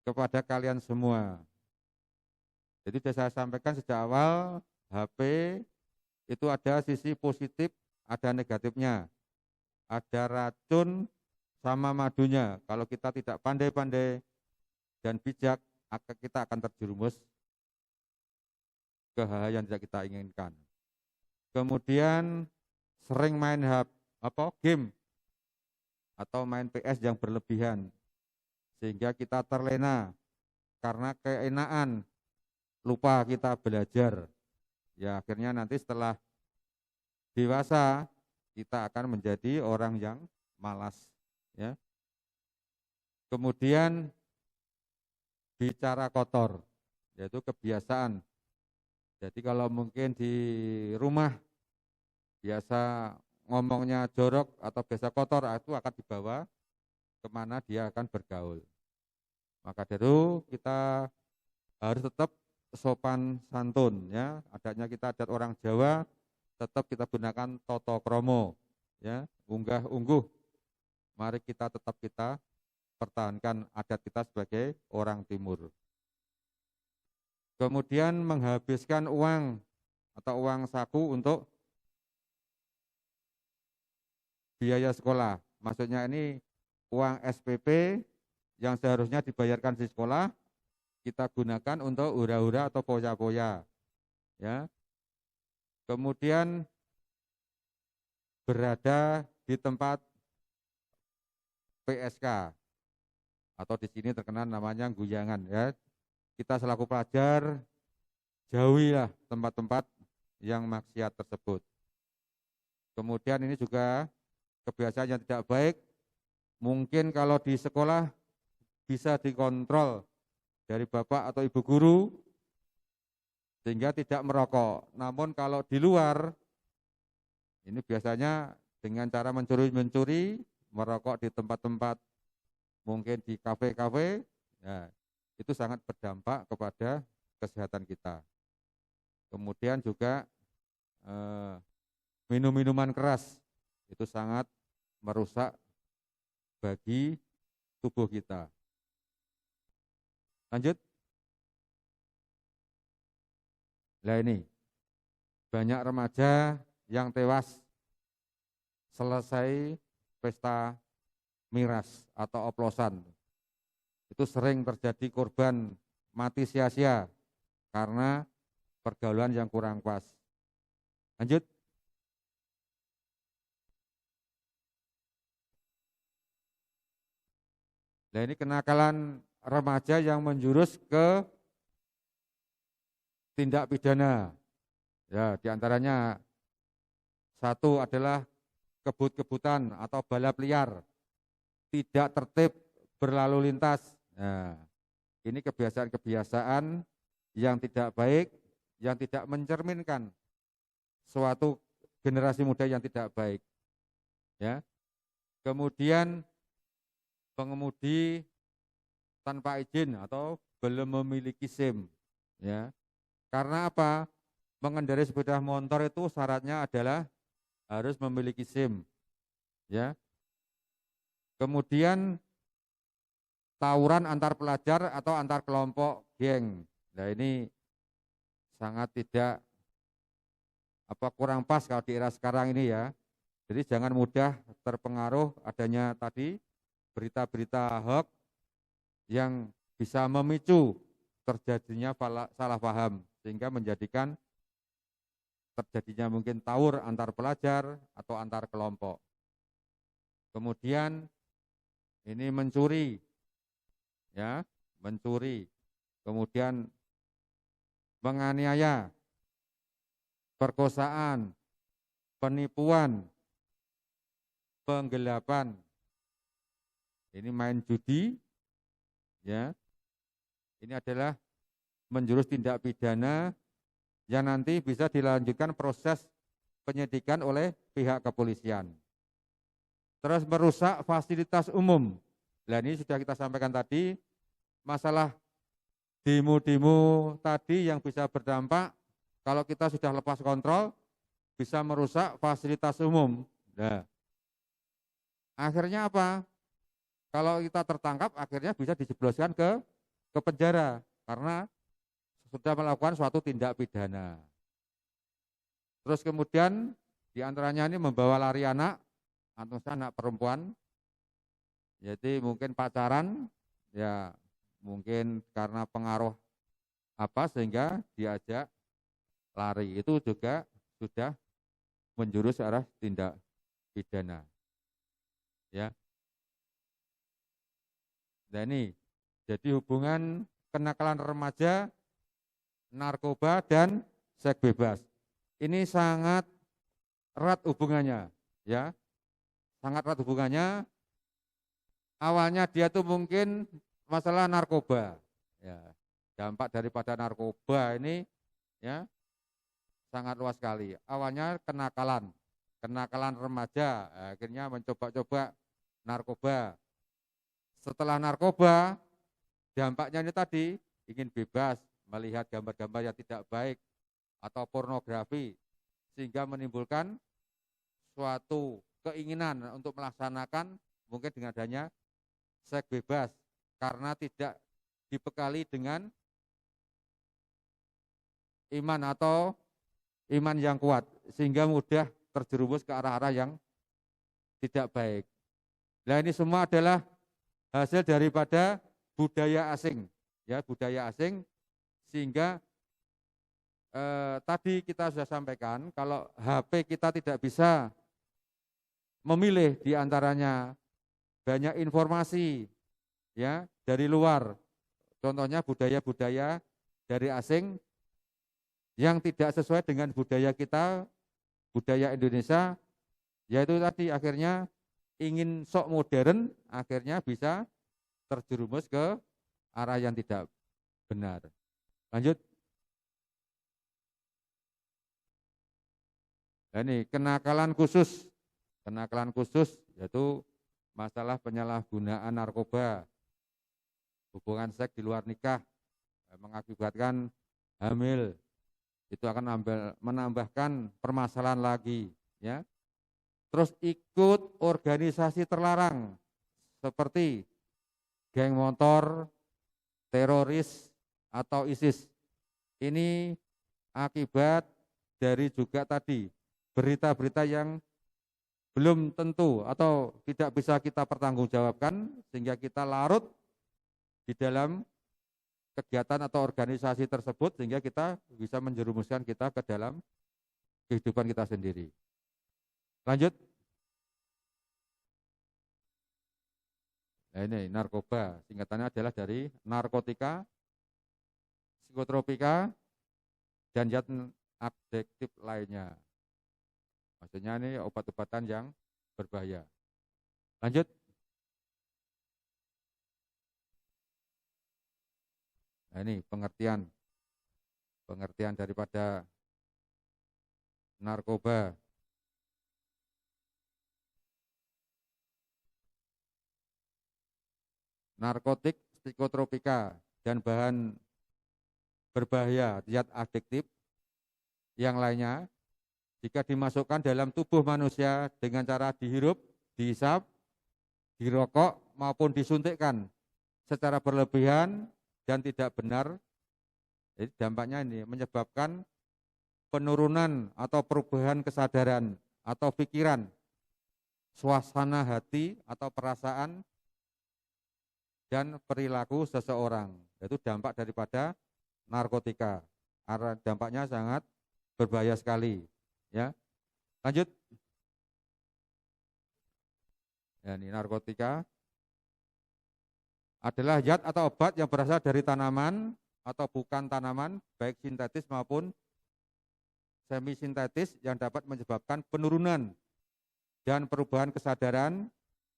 kepada kalian semua. Jadi sudah saya sampaikan sejak awal, HP itu ada sisi positif, ada negatifnya. Ada racun sama madunya. Kalau kita tidak pandai-pandai dan bijak, kita akan terjerumus ke hal yang tidak kita inginkan. Kemudian sering main game atau main PS yang berlebihan, sehingga kita terlena karena keenaan, lupa kita belajar. Ya, akhirnya nanti setelah dewasa kita akan menjadi orang yang malas, ya. Kemudian bicara kotor, yaitu kebiasaan. Jadi kalau mungkin di rumah biasa ngomongnya jorok atau biasa kotor, itu akan dibawa kemana dia akan bergaul. Maka dari itu kita harus tetap sopan santun, ya. Adanya kita adat orang Jawa, tetap kita gunakan toto kromo, ya, unggah ungguh. Mari kita tetap pertahankan adat kita sebagai orang timur. Kemudian menghabiskan uang atau uang saku untuk biaya sekolah. Maksudnya ini uang SPP yang seharusnya dibayarkan di sekolah, kita gunakan untuk hura-hura atau poya-poya, ya. Kemudian berada di tempat PSK atau di sini terkenal namanya guyangan, ya. Kita selaku pelajar jauhilah tempat-tempat yang maksiat tersebut. Kemudian ini juga kebiasaan yang tidak baik. Mungkin kalau di sekolah bisa dikontrol dari bapak atau ibu guru sehingga tidak merokok. Namun kalau di luar, ini biasanya dengan cara mencuri-mencuri, merokok di tempat-tempat, mungkin di kafe-kafe, ya, itu sangat berdampak kepada kesehatan kita. Kemudian juga minum-minuman keras, itu sangat merusak bagi tubuh kita. Lanjut. Nah ini, banyak remaja yang tewas selesai pesta miras atau oplosan. Itu sering terjadi korban mati sia-sia karena pergaulan yang kurang pas. Lanjut. Nah ini kenakalan remaja yang menjurus ke tindak pidana. Ya, diantaranya satu adalah kebut-kebutan atau balap liar, tidak tertib berlalu lintas. Nah, ini kebiasaan-kebiasaan yang tidak baik, yang tidak mencerminkan suatu generasi muda yang tidak baik. Ya. Kemudian pengemudi tanpa izin atau belum memiliki SIM. Ya. Karena apa? Mengendarai sepeda motor itu syaratnya adalah harus memiliki SIM. Ya. Kemudian tawuran antar pelajar atau antar kelompok geng. Nah ini sangat tidak kurang pas kalau di era sekarang ini ya. Jadi jangan mudah terpengaruh adanya tadi berita-berita hoax yang bisa memicu terjadinya salah paham sehingga menjadikan terjadinya mungkin tawur antar pelajar atau antar kelompok. Kemudian ini mencuri, ya, mencuri, kemudian menganiaya, perkosaan, penipuan, penggelapan, ini main judi, ya, ini adalah menjurus tindak pidana yang nanti bisa dilanjutkan proses penyidikan oleh pihak kepolisian. Terus merusak fasilitas umum. Nah ini sudah kita sampaikan tadi, masalah demo-demo tadi yang bisa berdampak kalau kita sudah lepas kontrol bisa merusak fasilitas umum. Nah, akhirnya apa? Kalau kita tertangkap akhirnya bisa dijebloskan ke penjara karena sudah melakukan suatu tindak pidana. Terus kemudian diantaranya ini membawa lari anak atau anak perempuan, jadi mungkin pacaran, ya mungkin karena pengaruh sehingga diajak lari, itu juga sudah menjurus arah tindak pidana. Ya. Nah ini, jadi hubungan kenakalan remaja, narkoba dan seks bebas. Ini sangat erat hubungannya, ya. Sangat erat hubungannya. Awalnya dia tuh mungkin masalah narkoba. Ya. Dampak daripada narkoba ini ya sangat luas sekali. Awalnya kenakalan remaja, akhirnya mencoba-coba narkoba. Setelah narkoba, dampaknya ini tadi ingin bebas, melihat gambar-gambar yang tidak baik atau pornografi, sehingga menimbulkan suatu keinginan untuk melaksanakan mungkin dengan adanya seks bebas karena tidak dibekali dengan iman atau iman yang kuat, sehingga mudah terjerumus ke arah-arah yang tidak baik. Nah ini semua adalah hasil daripada budaya asing, ya budaya asing, sehingga tadi kita sudah sampaikan kalau HP kita tidak bisa memilih di antaranya banyak informasi ya dari luar, contohnya budaya-budaya dari asing yang tidak sesuai dengan budaya kita, budaya Indonesia, yaitu tadi akhirnya ingin sok modern, akhirnya bisa terjerumus ke arah yang tidak benar. Lanjut. Nah, ini kenakalan khusus yaitu masalah penyalahgunaan narkoba, hubungan seks di luar nikah mengakibatkan hamil, itu akan menambahkan permasalahan lagi, ya. Terus ikut organisasi terlarang seperti geng motor, teroris, atau ISIS. Ini akibat dari juga tadi berita-berita yang belum tentu atau tidak bisa kita pertanggungjawabkan sehingga kita larut di dalam kegiatan atau organisasi tersebut sehingga kita bisa menjerumuskan kita ke dalam kehidupan kita sendiri. Lanjut. Nah, ini narkoba, singkatannya adalah dari narkotika, psikotropika, dan zat adiktif lainnya. Maksudnya ini obat-obatan yang berbahaya. Lanjut. Nah, ini pengertian daripada narkoba. Narkotik, psikotropika, dan bahan berbahaya, zat adiktif yang lainnya jika dimasukkan dalam tubuh manusia dengan cara dihirup, dihisap, dirokok maupun disuntikkan secara berlebihan dan tidak benar, jadi dampaknya ini menyebabkan penurunan atau perubahan kesadaran atau pikiran, suasana hati atau perasaan, dan perilaku seseorang. Itu dampak daripada narkotika. Dampaknya sangat berbahaya sekali. Ya, lanjut. Ya, ini narkotika adalah zat atau obat yang berasal dari tanaman atau bukan tanaman, baik sintetis maupun semi sintetis yang dapat menyebabkan penurunan dan perubahan kesadaran,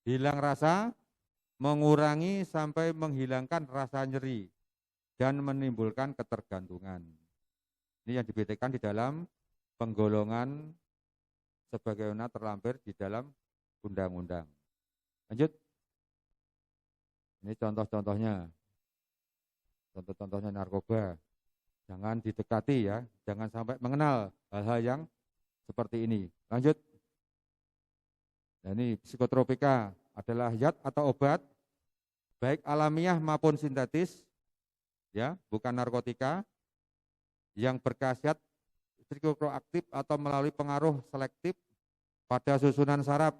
hilang rasa, mengurangi sampai menghilangkan rasa nyeri dan menimbulkan ketergantungan. Ini yang dibedakan di dalam penggolongan sebagaimana terlampir di dalam undang-undang. Lanjut. Ini contoh-contohnya. Contoh-contohnya narkoba. Jangan didekati ya, jangan sampai mengenal hal-hal yang seperti ini. Lanjut. Nah, ini psikotropika adalah zat atau obat baik alamiah maupun sintetis, ya, bukan narkotika, yang berkhasiat psikoaktif atau melalui pengaruh selektif pada susunan saraf,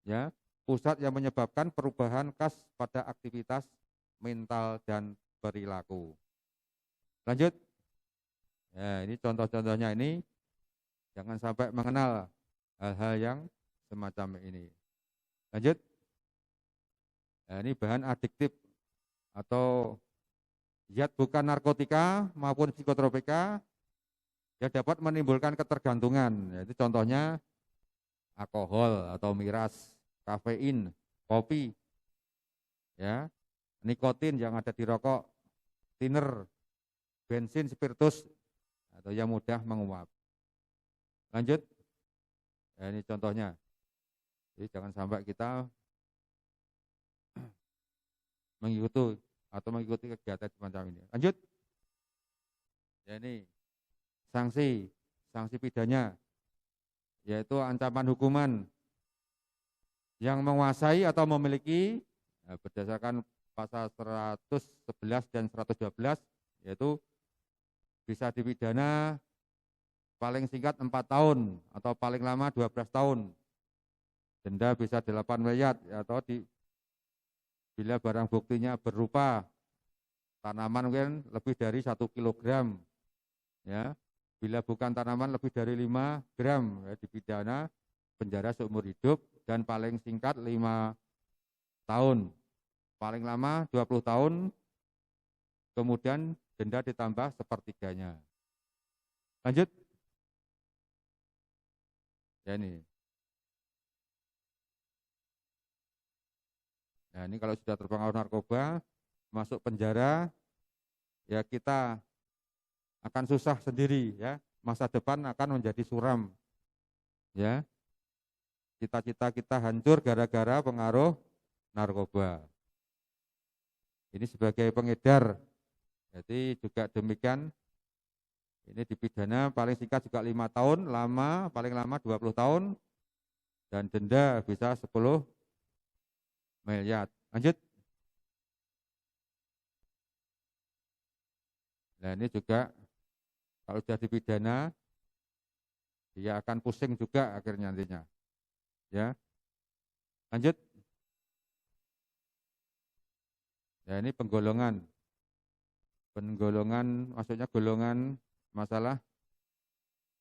ya, pusat yang menyebabkan perubahan khas pada aktivitas mental dan perilaku. Lanjut. Ya, ini contoh-contohnya ini jangan sampai mengenal hal-hal yang semacam ini. Lanjut. Nah, ini bahan adiktif atau zat bukan narkotika maupun psikotropika yang dapat menimbulkan ketergantungan. Yaitu contohnya alkohol atau miras, kafein, kopi, ya, nikotin yang ada di rokok, thinner, bensin, spiritus, atau yang mudah menguap. Lanjut. Ya, ini contohnya. Jadi jangan sampai kita mengikuti kegiatan semacam ini. Lanjut. Ya, ini sanksi pidana, yaitu ancaman hukuman yang menguasai atau memiliki, berdasarkan pasal 111 dan 112, yaitu bisa dipidana paling singkat 4 tahun atau paling lama 12 tahun. Denda bisa 8 miliar atau bila barang buktinya berupa tanaman mungkin lebih dari 1 kilogram, ya. Bila bukan tanaman lebih dari 5 gram, ya, dipidana penjara seumur hidup dan paling singkat 5 tahun, paling lama 20 tahun, kemudian denda ditambah sepertiganya. Lanjut. Ya, ini. Nah, ini kalau sudah terpengaruh narkoba, masuk penjara, ya kita akan susah sendiri, ya. Masa depan akan menjadi suram, ya. Cita-cita kita hancur gara-gara pengaruh narkoba. Ini sebagai pengedar, jadi juga demikian. Ini dipidana paling singkat juga 5 tahun, paling lama 20 tahun, dan denda bisa 10 miliar. Lanjut. Nah ini juga kalau sudah dipidana, dia akan pusing juga akhirnya nantinya. Ya, lanjut. Ya ini penggolongan. Penggolongan maksudnya golongan masalah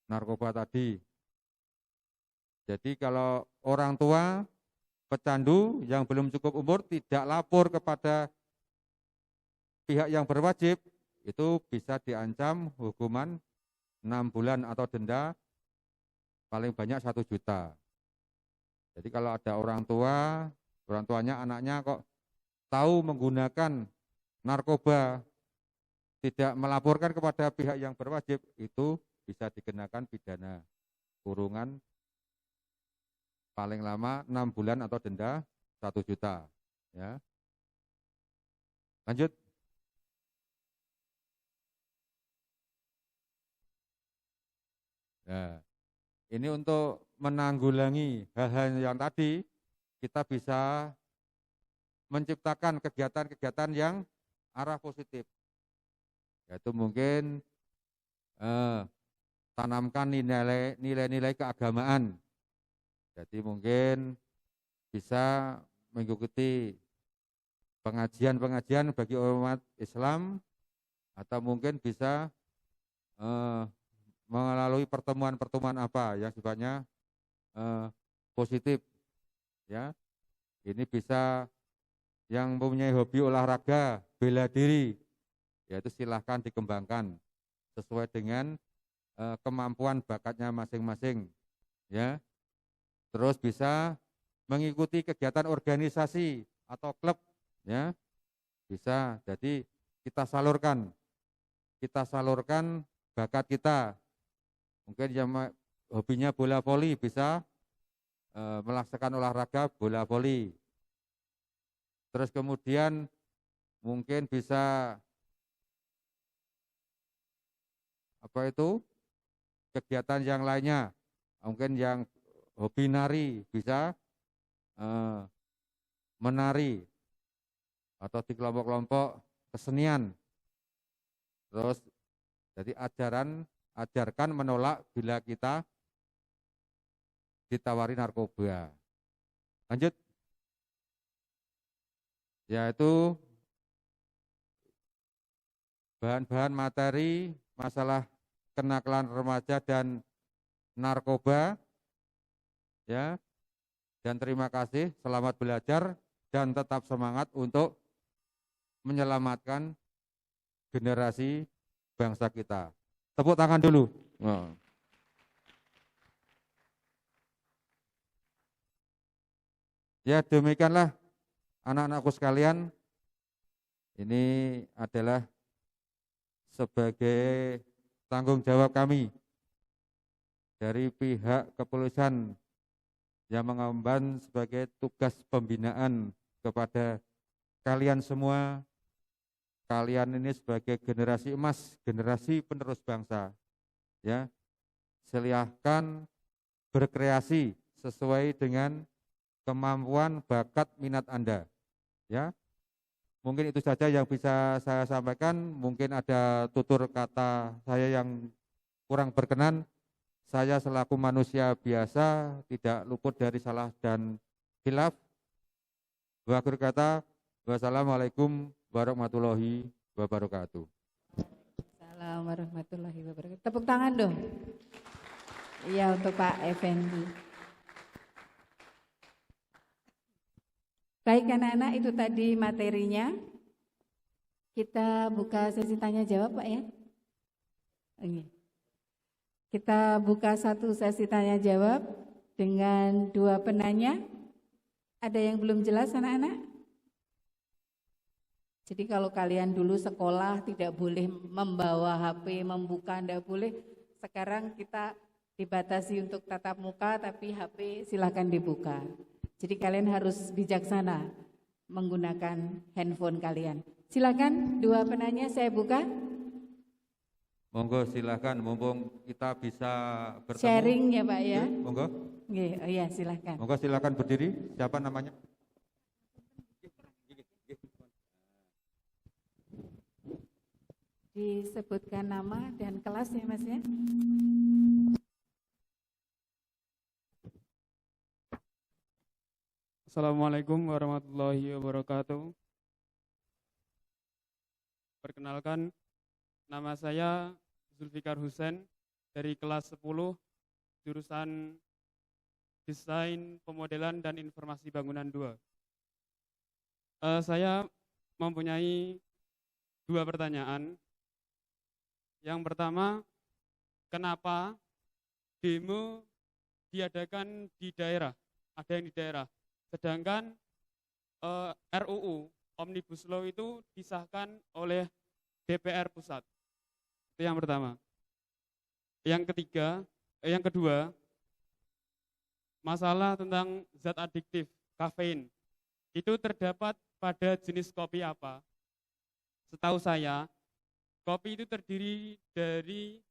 narkoba tadi. Jadi kalau orang tua pecandu yang belum cukup umur tidak lapor kepada pihak yang berwajib, itu bisa diancam hukuman 6 bulan atau denda paling banyak 1 juta. Jadi kalau ada orang tuanya anaknya kok tahu menggunakan narkoba, tidak melaporkan kepada pihak yang berwajib, itu bisa dikenakan pidana kurungan paling lama 6 bulan atau denda 1 juta. Ya. Lanjut. Nah, ini untuk menanggulangi hal-hal yang tadi, kita bisa menciptakan kegiatan-kegiatan yang arah positif. Yaitu mungkin tanamkan nilai-nilai keagamaan. Jadi mungkin bisa mengikuti pengajian-pengajian bagi umat Islam, atau mungkin bisa melalui pertemuan-pertemuan apa yang sifatnya positif. Ya, ini bisa yang mempunyai hobi olahraga, bela diri, yaitu silahkan dikembangkan sesuai dengan kemampuan bakatnya masing-masing. Ya. Terus bisa mengikuti kegiatan organisasi atau klub, ya bisa. Jadi kita salurkan bakat kita. Mungkin yang hobinya bola voli bisa melaksanakan olahraga bola voli. Terus kemudian mungkin bisa kegiatan yang lainnya, mungkin yang hobi nari bisa menari atau di kelompok-kelompok kesenian. Terus jadi ajarkan menolak bila kita ditawari narkoba. Lanjut. Yaitu bahan-bahan materi masalah kenakalan remaja dan narkoba. Ya, dan terima kasih, selamat belajar dan tetap semangat untuk menyelamatkan generasi bangsa kita. Tepuk tangan dulu. Ya, demikianlah anak-anakku sekalian, ini adalah sebagai tanggung jawab kami dari pihak kepolisian yang mengemban sebagai tugas pembinaan kepada kalian semua. Kalian ini sebagai generasi emas, generasi penerus bangsa. Ya, silahkan berkreasi sesuai dengan kemampuan, bakat, minat Anda. Ya, mungkin itu saja yang bisa saya sampaikan. Mungkin ada tutur kata saya yang kurang berkenan. Saya selaku manusia biasa tidak luput dari salah dan khilaf. Akhir kata, wassalamualaikum warahmatullahi wabarakatuh. Assalamualaikum warahmatullahi wabarakatuh. Tepuk tangan dong. Iya, untuk Pak Effendi. Baik anak-anak, itu tadi materinya. Kita buka sesi tanya jawab, Pak ya. Oke. Kita buka satu sesi tanya jawab dengan 2 penanya. Ada yang belum jelas anak-anak? Jadi kalau kalian dulu sekolah tidak boleh membawa HP, membuka tidak boleh. Sekarang kita dibatasi untuk tatap muka, tapi HP silakan dibuka. Jadi kalian harus bijaksana menggunakan handphone kalian. Silakan 2 penanya saya buka. Monggo silakan, mumpung kita bisa bertemu. Sharing ya Pak ya. Monggo. Iya silakan. Monggo silakan berdiri. Siapa namanya? disebutkan nama dan kelas ya Mas ya. Assalamualaikum warahmatullahi wabarakatuh. Perkenalkan, nama saya Zulfikar Husain dari kelas 10 jurusan Desain Pemodelan dan Informasi Bangunan 2. Saya mempunyai 2 pertanyaan. Yang pertama, kenapa demo diadakan di daerah? Ada yang di daerah. Sedangkan RUU Omnibus Law itu disahkan oleh DPR pusat. Itu yang pertama. Yang kedua, masalah tentang zat adiktif, kafein. Itu terdapat pada jenis kopi apa? Setahu saya, kopi itu terdiri dari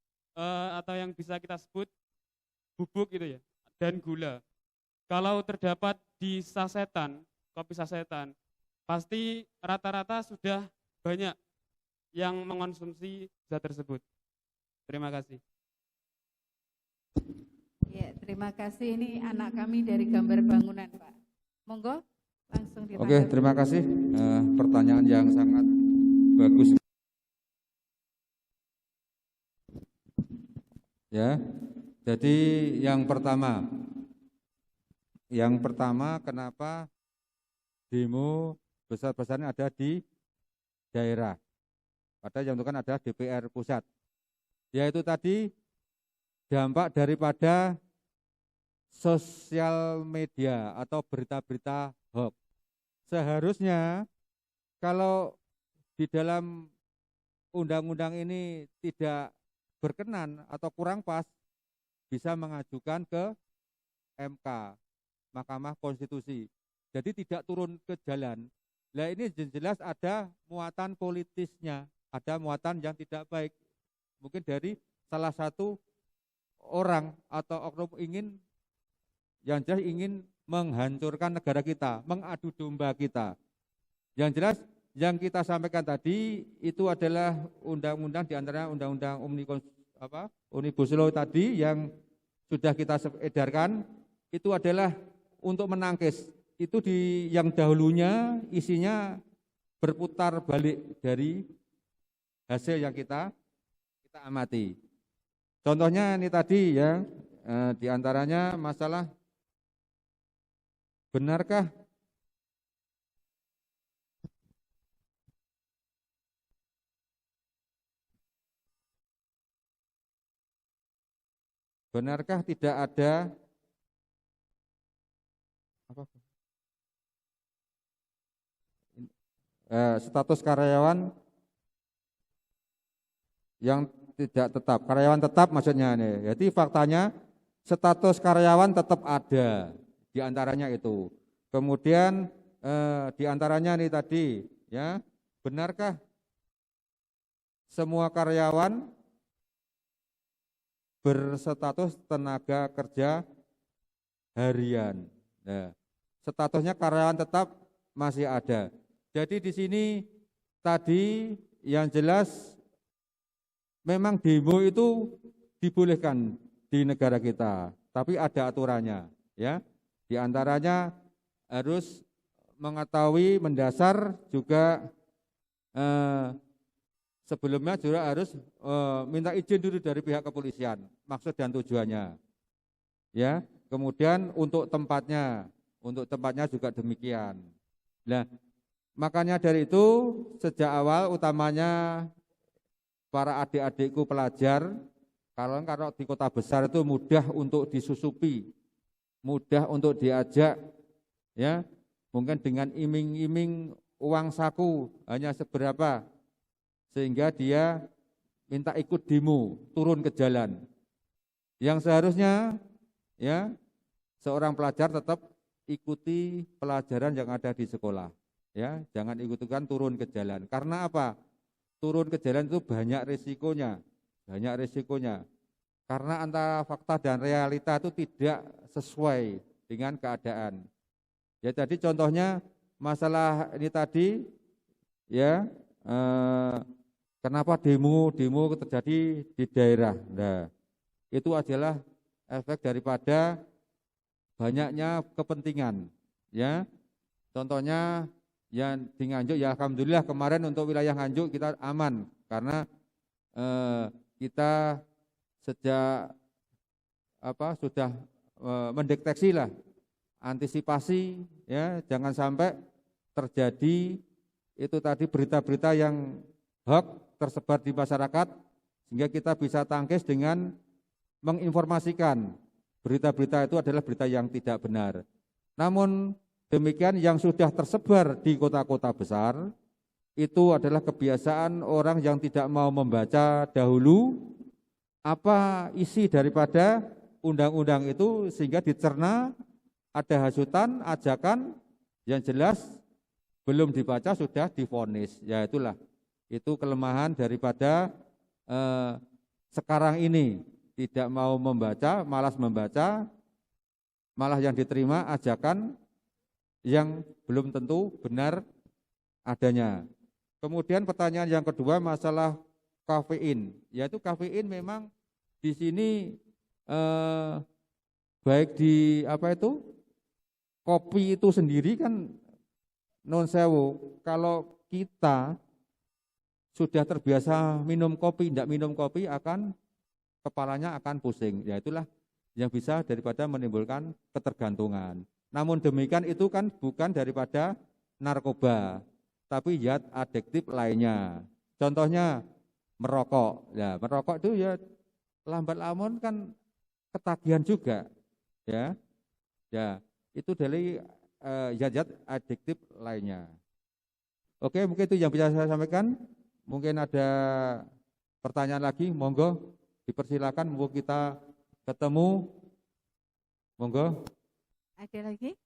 atau yang bisa kita sebut bubuk gitu ya, dan gula. Kalau terdapat di sasetan, kopi sasetan, pasti rata-rata sudah banyak yang mengonsumsi zat tersebut. Terima kasih. Ya, terima kasih. Ini anak kami dari Gambar Bangunan, Pak. Monggo, langsung ditanggapi. Oke, terima kasih. Pertanyaan yang sangat bagus. Ya, jadi yang pertama, kenapa demo besar-besarnya ada di daerah? Padahal yang itu kan ada DPR pusat. Yaitu tadi dampak daripada sosial media atau berita-berita hoax. Seharusnya kalau di dalam undang-undang ini tidak berkenan atau kurang pas, bisa mengajukan ke MK, Mahkamah Konstitusi. Jadi tidak turun ke jalan. Nah ini jelas ada muatan politisnya, ada muatan yang tidak baik. Mungkin dari salah satu orang atau oknum yang jelas ingin menghancurkan negara kita, mengadu domba kita. Yang jelas yang kita sampaikan tadi itu adalah undang-undang, diantaranya undang-undang Omnibus Law tadi yang sudah kita edarkan, itu adalah untuk menangkis. Itu yang dahulunya isinya berputar balik dari hasil yang kita amati. Contohnya ini tadi ya, diantaranya masalah benarkah tidak ada status karyawan yang tidak tetap, karyawan tetap maksudnya nih. Jadi faktanya status karyawan tetap ada, diantaranya itu. Kemudian diantaranya nih tadi, ya benarkah semua karyawan berstatus tenaga kerja harian? Nah, statusnya karyawan tetap masih ada. Jadi di sini tadi yang jelas memang demo itu dibolehkan di negara kita, tapi ada aturannya, ya. Di antaranya harus mengetahui mendasar juga sebelumnya juga harus minta izin dulu dari pihak kepolisian, maksud dan tujuannya, ya. Kemudian untuk tempatnya juga demikian. Nah, makanya dari itu sejak awal utamanya para adik-adikku pelajar, kalau di kota besar itu mudah untuk disusupi, mudah untuk diajak, ya, mungkin dengan iming-iming uang saku hanya seberapa, sehingga dia minta ikut demo, turun ke jalan. Yang seharusnya, ya, seorang pelajar tetap ikuti pelajaran yang ada di sekolah, ya, jangan ikut-ikutan turun ke jalan. Karena apa? Turun ke jalan itu banyak risikonya, karena antara fakta dan realita itu tidak sesuai dengan keadaan. Ya tadi contohnya masalah ini tadi, ya Kenapa demo terjadi di daerah? Nah, itu adalah efek daripada banyaknya kepentingan, ya. Contohnya yang di Nganjuk, ya alhamdulillah kemarin untuk wilayah Nganjuk kita aman karena kita sejak sudah mendeteksi lah, antisipasi, ya, jangan sampai terjadi itu tadi berita-berita yang hoax tersebar di masyarakat, sehingga kita bisa tangkis dengan menginformasikan berita-berita itu adalah berita yang tidak benar. Namun demikian yang sudah tersebar di kota-kota besar itu adalah kebiasaan orang yang tidak mau membaca dahulu apa isi daripada undang-undang itu, sehingga dicerna, ada hasutan, ajakan yang jelas belum dibaca sudah divonis. Ya itulah, itu kelemahan daripada sekarang ini, tidak mau membaca, malas membaca, malah yang diterima ajakan yang belum tentu benar adanya. Kemudian pertanyaan yang kedua masalah kafein, yaitu kafein memang di sini baik di kopi itu sendiri kan non sewu, kalau kita sudah terbiasa minum kopi, tidak minum kopi kepalanya akan pusing. Ya itulah yang bisa daripada menimbulkan ketergantungan. Namun demikian itu kan bukan daripada narkoba, tapi zat adiktif lainnya. Contohnya merokok. Ya, merokok itu ya lambat laun kan ketagihan juga. Ya. Ya, itu dari zat-zat adiktif lainnya. Oke, mungkin itu yang bisa saya sampaikan. Mungkin ada pertanyaan lagi, monggo dipersilakan, monggo kita ketemu. Monggo. Ada lagi?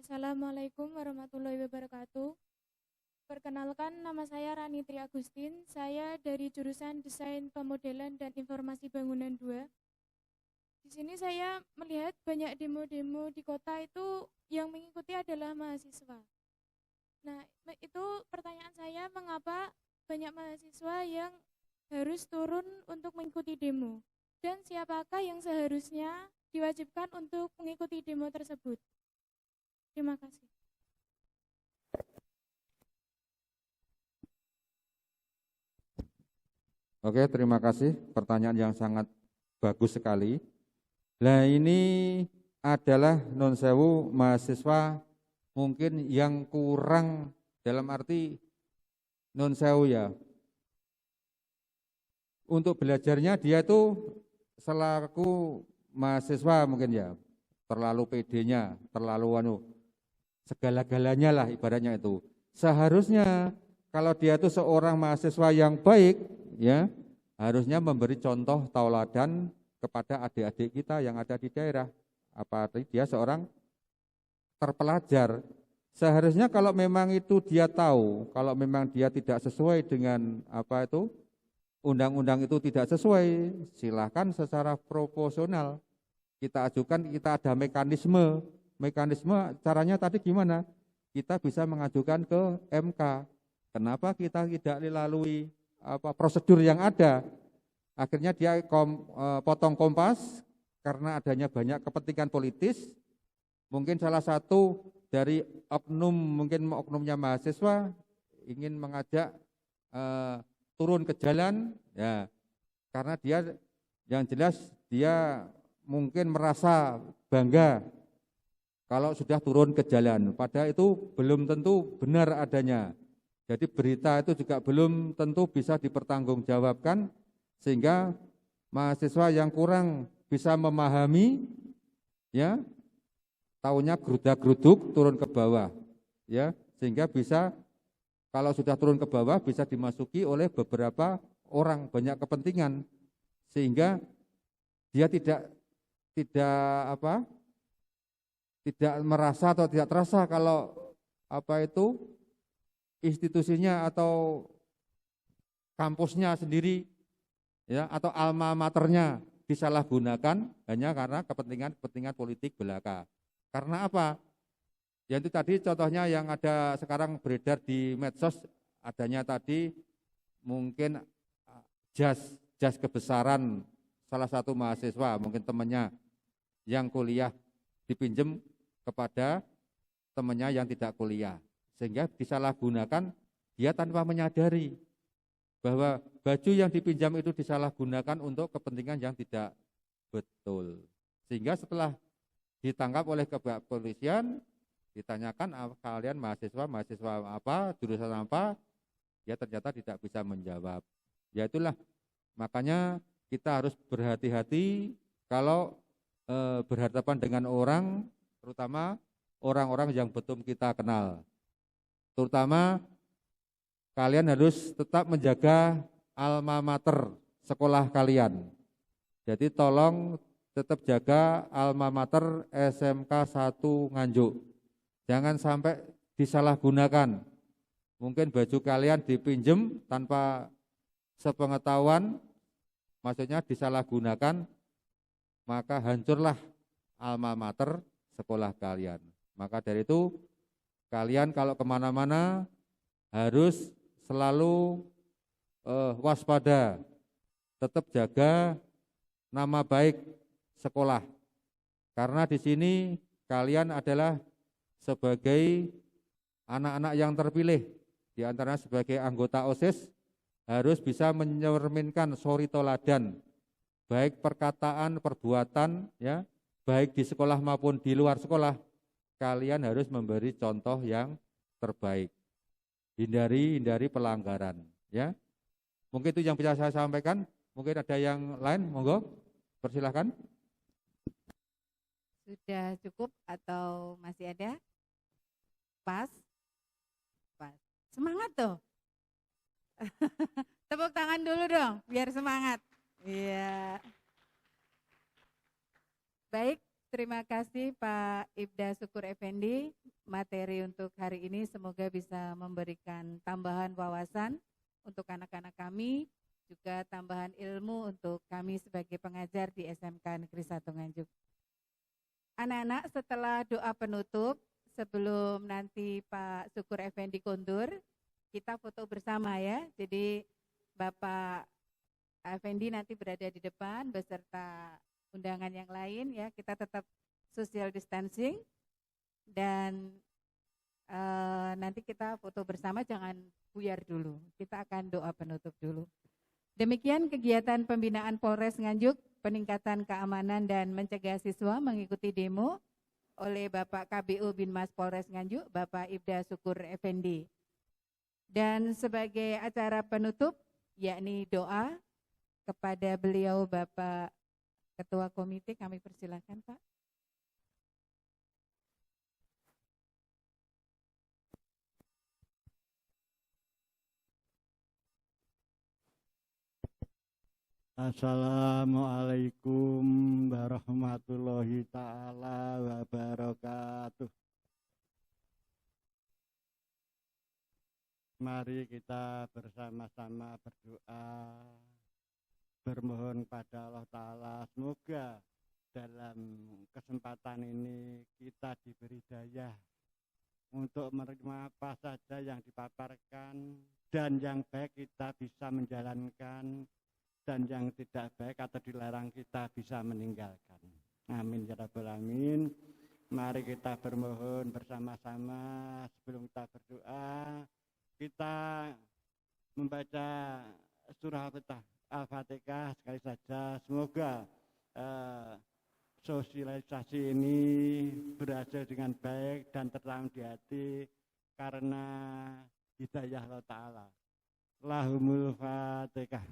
Assalamualaikum warahmatullahi wabarakatuh. Perkenalkan, nama saya Rani Tri Agustin. Saya dari jurusan Desain Pemodelan dan Informasi Bangunan 2. Di sini saya melihat banyak demo-demo di kota itu yang mengikuti adalah mahasiswa. Nah, itu pertanyaan saya, mengapa banyak mahasiswa yang harus turun untuk mengikuti demo? Dan siapakah yang seharusnya diwajibkan untuk mengikuti demo tersebut? Terima kasih. Oke, terima kasih. Pertanyaan yang sangat bagus sekali. Nah, ini adalah non sewu mahasiswa mungkin yang kurang, dalam arti non sewu ya. Untuk belajarnya dia itu selaku mahasiswa mungkin ya, terlalu PD-nya, terlalu segala-galanya lah ibaratnya itu. Seharusnya kalau dia itu seorang mahasiswa yang baik, ya harusnya memberi contoh tauladan kepada adik-adik kita yang ada di daerah. Apalagi dia seorang terpelajar. Seharusnya kalau memang itu dia tahu, kalau memang dia tidak sesuai dengan undang-undang itu tidak sesuai, silahkan secara proporsional kita ajukan, kita ada mekanisme caranya tadi gimana? Kita bisa mengajukan ke MK. Kenapa kita tidak dilalui prosedur yang ada? Akhirnya dia potong kompas karena adanya banyak kepentingan politis. Mungkin salah satu dari oknumnya mahasiswa ingin mengajak turun ke jalan, ya karena dia yang jelas dia mungkin merasa bangga kalau sudah turun ke jalan, padahal itu belum tentu benar adanya. Jadi berita itu juga belum tentu bisa dipertanggungjawabkan, sehingga mahasiswa yang kurang bisa memahami, ya taunya gerudak-geruduk turun ke bawah, ya sehingga bisa kalau sudah turun ke bawah bisa dimasuki oleh beberapa orang, banyak kepentingan, sehingga dia tidak merasa atau tidak terasa kalau institusinya atau kampusnya sendiri, ya atau alma maternya disalahgunakan hanya karena kepentingan politik belaka. Karena apa? Ya itu tadi contohnya yang ada sekarang beredar di medsos, adanya tadi mungkin jas kebesaran salah satu mahasiswa, mungkin temannya yang kuliah dipinjam kepada temannya yang tidak kuliah. Sehingga disalahgunakan dia tanpa menyadari bahwa baju yang dipinjam itu disalahgunakan untuk kepentingan yang tidak betul. Sehingga setelah ditangkap oleh kepolisian, ditanyakan kalian mahasiswa apa, jurusan apa, ya ternyata tidak bisa menjawab. Ya itulah, makanya kita harus berhati-hati kalau berhadapan dengan orang, terutama orang-orang yang betul kita kenal. Terutama kalian harus tetap menjaga alma mater sekolah kalian. Jadi tolong tetap jaga alma mater SMK 1 Nganjuk. Jangan sampai disalahgunakan. Mungkin baju kalian dipinjem tanpa sepengetahuan, maksudnya disalahgunakan, maka hancurlah alma mater sekolah kalian. Maka dari itu, kalian kalau kemana-mana harus selalu waspada, tetap jaga nama baik sekolah. Karena di sini kalian adalah sebagai anak-anak yang terpilih, di antaranya sebagai anggota OSIS harus bisa mencerminkan suri toladan, baik perkataan, perbuatan, ya, baik di sekolah maupun di luar sekolah, kalian harus memberi contoh yang terbaik. Hindari pelanggaran, ya. Mungkin itu yang bisa saya sampaikan. Mungkin ada yang lain, monggo, persilahkan. Sudah cukup atau masih ada? Pas. Semangat tuh. Tepuk tangan dulu dong, biar semangat. Iya. Baik, terima kasih Pak Ibda Syukur Effendi. Materi untuk hari ini semoga bisa memberikan tambahan wawasan untuk anak-anak kami, juga tambahan ilmu untuk kami sebagai pengajar di SMK Negeri 1 Nganjuk. Anak-anak, setelah doa penutup, sebelum nanti Pak Syukur Effendi kondur, kita foto bersama ya. Jadi Bapak Effendi nanti berada di depan beserta undangan yang lain ya. Kita tetap social distancing dan nanti kita foto bersama, jangan buyar dulu. Kita akan doa penutup dulu. Demikian kegiatan pembinaan Polres Nganjuk, peningkatan keamanan dan mencegah siswa mengikuti demo oleh Bapak KBU Binmas Polres Nganjuk, Bapak Ibda Syukur Effendi. Dan sebagai acara penutup, yakni doa kepada beliau Bapak Ketua Komite, kami persilakan Pak. Assalamualaikum warahmatullahi ta'ala wabarakatuh. Mari kita bersama-sama berdoa, bermohon pada Allah Ta'ala. Semoga dalam kesempatan ini kita diberi daya untuk menerima apa saja yang dipaparkan, dan yang baik kita bisa menjalankan, dan yang tidak baik atau dilarang kita bisa meninggalkan. Amin ya rabbal alamin. Mari kita bermohon bersama-sama. Sebelum kita berdoa, kita membaca surah Al-Fatihah sekali saja. Semoga sosialisasi ini berhasil dengan baik dan tertanam di hati karena hidayah Allah Ta'ala. Lahumul Fatihah.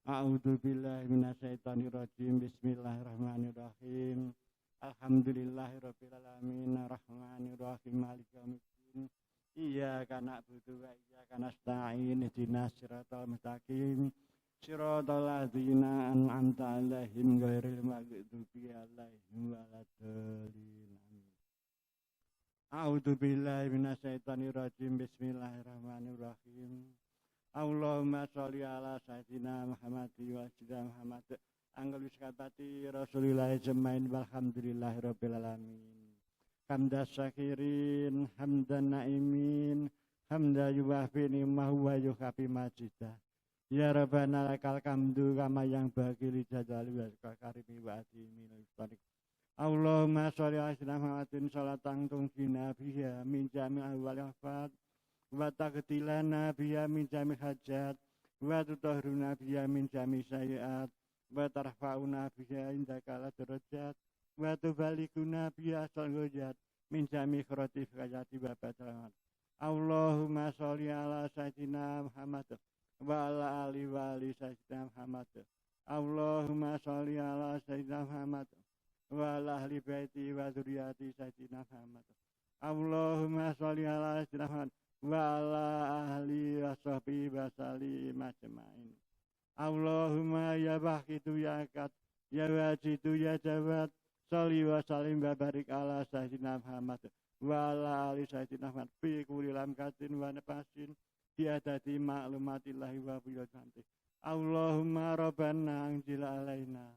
A'udzubillahi minasyaitonirrajim. Bismillahirrahmanirrahim. Alhamdulillahirabbil alamin arrahmanirrahim maliki yaumiddin. Iyyaka na'budu wa iyyaka nasta'in. Ihdinas siratal mustaqim. Siratal ladzina an'amta 'alaihim ghairil maghdubi 'alaihim waladdallin. A'udzubillahi minasyaitonirrajim. Bismillahirrahmanirrahim. Allahumma sholli ala sayyidina Muhammad wa sayyidina Muhammad anggal wiskabati Rasulillah jemain walhamdulillahi rabbil alamin. hamda syakirin, hamdan naimin, hamda yuwafi ni'mahu wa yukafi majidah. Ya Rabbana lakal hamdu kama yang bagi li jadali wa karimi wa adimi al-istarik. Allahumma sholli ala sayyidina Muhammadin sholatan tunjina biha min jami' al wafat wa taqtilana biha min jami' hajat wa tutahhiruna biha min jami' sayyi'at wa tarfa'una biha indaka la darajat wa tubalikuna biha salgojat min jami' khuratif kajati wa batalamat. Allahumma sholli ala sayyidina Muhammad wa ala ali wa ali sayyidina Muhammad. Allahumma sholli ala sayyidina Muhammad wa ala ahli baiti wa dzurriyyati sayyidina Muhammad. Allahumma sholli ala sayyidina Muhammad wa ala ahli wa sahbihi wa sallim ajma'in. Allahumma ya bahitu ya kat ya wajidu ya jawad sholli wa sallim wa barik ala sayyidina Muhammad wa ala ali sayyidina Muhammad fi kulli lamkatin wa nafasin biadati ma'lumatillahi wa biwajhanti. Allahumma rabbana anzil alaina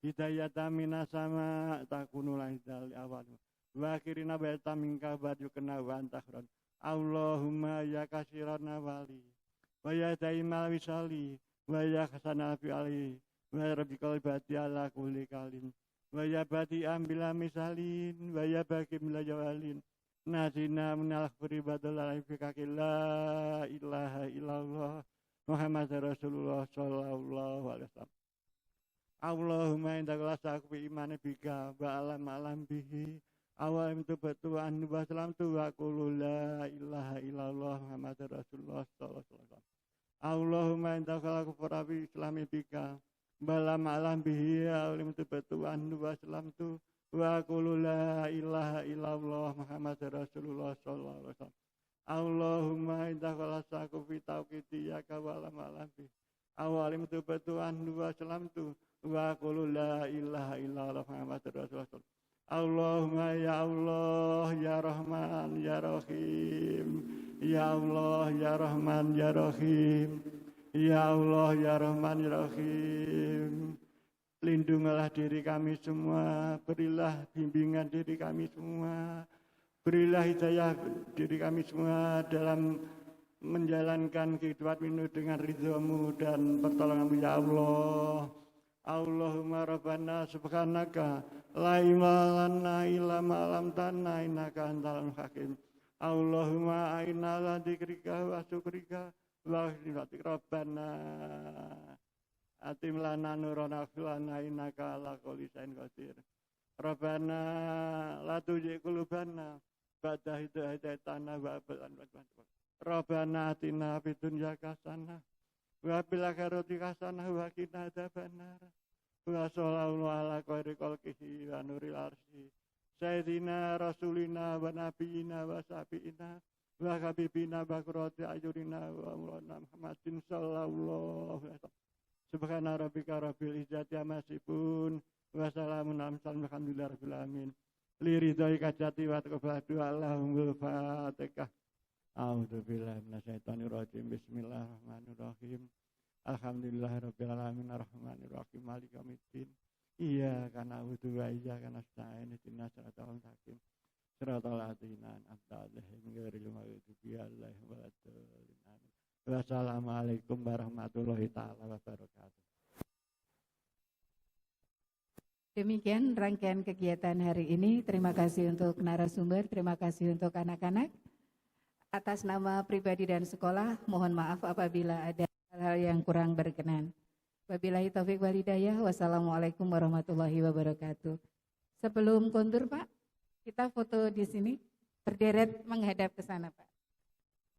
hidayatan minas sama takunu laizal awal wa akhirina baita minka badu kena wa antahron. Allahumma ya kasirana wali wa ya daimal wisali wa ya khasana fi ali wa ya rabbikal bati ala kulli kalim wa ya bati ambila misalin wa ya bakim la jawalin nasina minal khuri badal alaifika la ilaha illallah Muhammad Rasulullah sallallahu alaihi wasallam. Allahumma indakala sakfi imane bika wa alam bihi awal itu betuan wa salam tu wa qulu la ilaha illallah Muhammad Rasulullah sallallahu alaihi wasallam. Allahumma indakala kufra bi islami bika wa alam bihi awal itu betuan wa salam tu wa qulu la ilaha illallah Muhammad Rasulullah sallallahu alaihi wasallam. Allahumma indakala sakfi tauqiti ya ka wa alam bihi awal itu betuan wa salam tu wa qulu la ilaha illallah Muhammad Rasulullah. Allahumma ya Allah ya Rahman ya Rahim ya Allah ya Rahman ya Rahim ya Allah ya Rahman ya Rahim. Lindungilah diri kami semua, berilah bimbingan diri kami semua, berilah hidayah diri kami semua dalam menjalankan kehidupan ini dengan ridhamu dan pertolonganmu ya Allah. Allahumma rabbana subhanaka la ilaha illa ma 'allamtana innaka antal hakim. Allahumma a'inna ala dzikrika wa syukrika wa husni rabbana atim lana nurana filana innaka ala kulli syai'in qadir. Rabbana la tuzigh qulubana ba'da idh hadaytana wa hab lana min ladunka. Rabbana atina fid dunya hasanah wa fil akhirati hasanah wa qina adzabannar. Wa sallallahu ala khairi khalqihi wa nuril arsy sayyidina rasulina wa nabiyina wa syafiina wa habibina wa qurrati ayunina wa maulana Muhammadin sallallahu alaihi wasallam. Subhana rabbika rabbil izzati amma yasifun wa salamun alhamdulillahi rabbil alamin. Li ridhoi kajati wa taqabbal Allahumma fatihah. A'udzu billahi minasyaitonir rajim. Bismillahirrahmanirrahim. Alhamdulillahirabbil alamin arrahmanir rahim maliki yaumiddin. Iyyaka na'budu wa iyyaka nasta'in ihdinas siratal mustaqim. Siratal ladzina an'amta 'alaihim ghairil maghdubi 'alaihim waladdallin. Wassalamualaikum warahmatullahi taala wabarakatuh. Demikian rangkaian kegiatan hari ini. Terima kasih untuk narasumber, terima kasih untuk anak-anak. Atas nama pribadi dan sekolah, mohon maaf apabila ada hal-hal yang kurang berkenan. Wabillahi taufik wal hidayah. Wassalamualaikum warahmatullahi wabarakatuh. Sebelum kontur Pak, kita foto di sini, berderet menghadap ke sana Pak.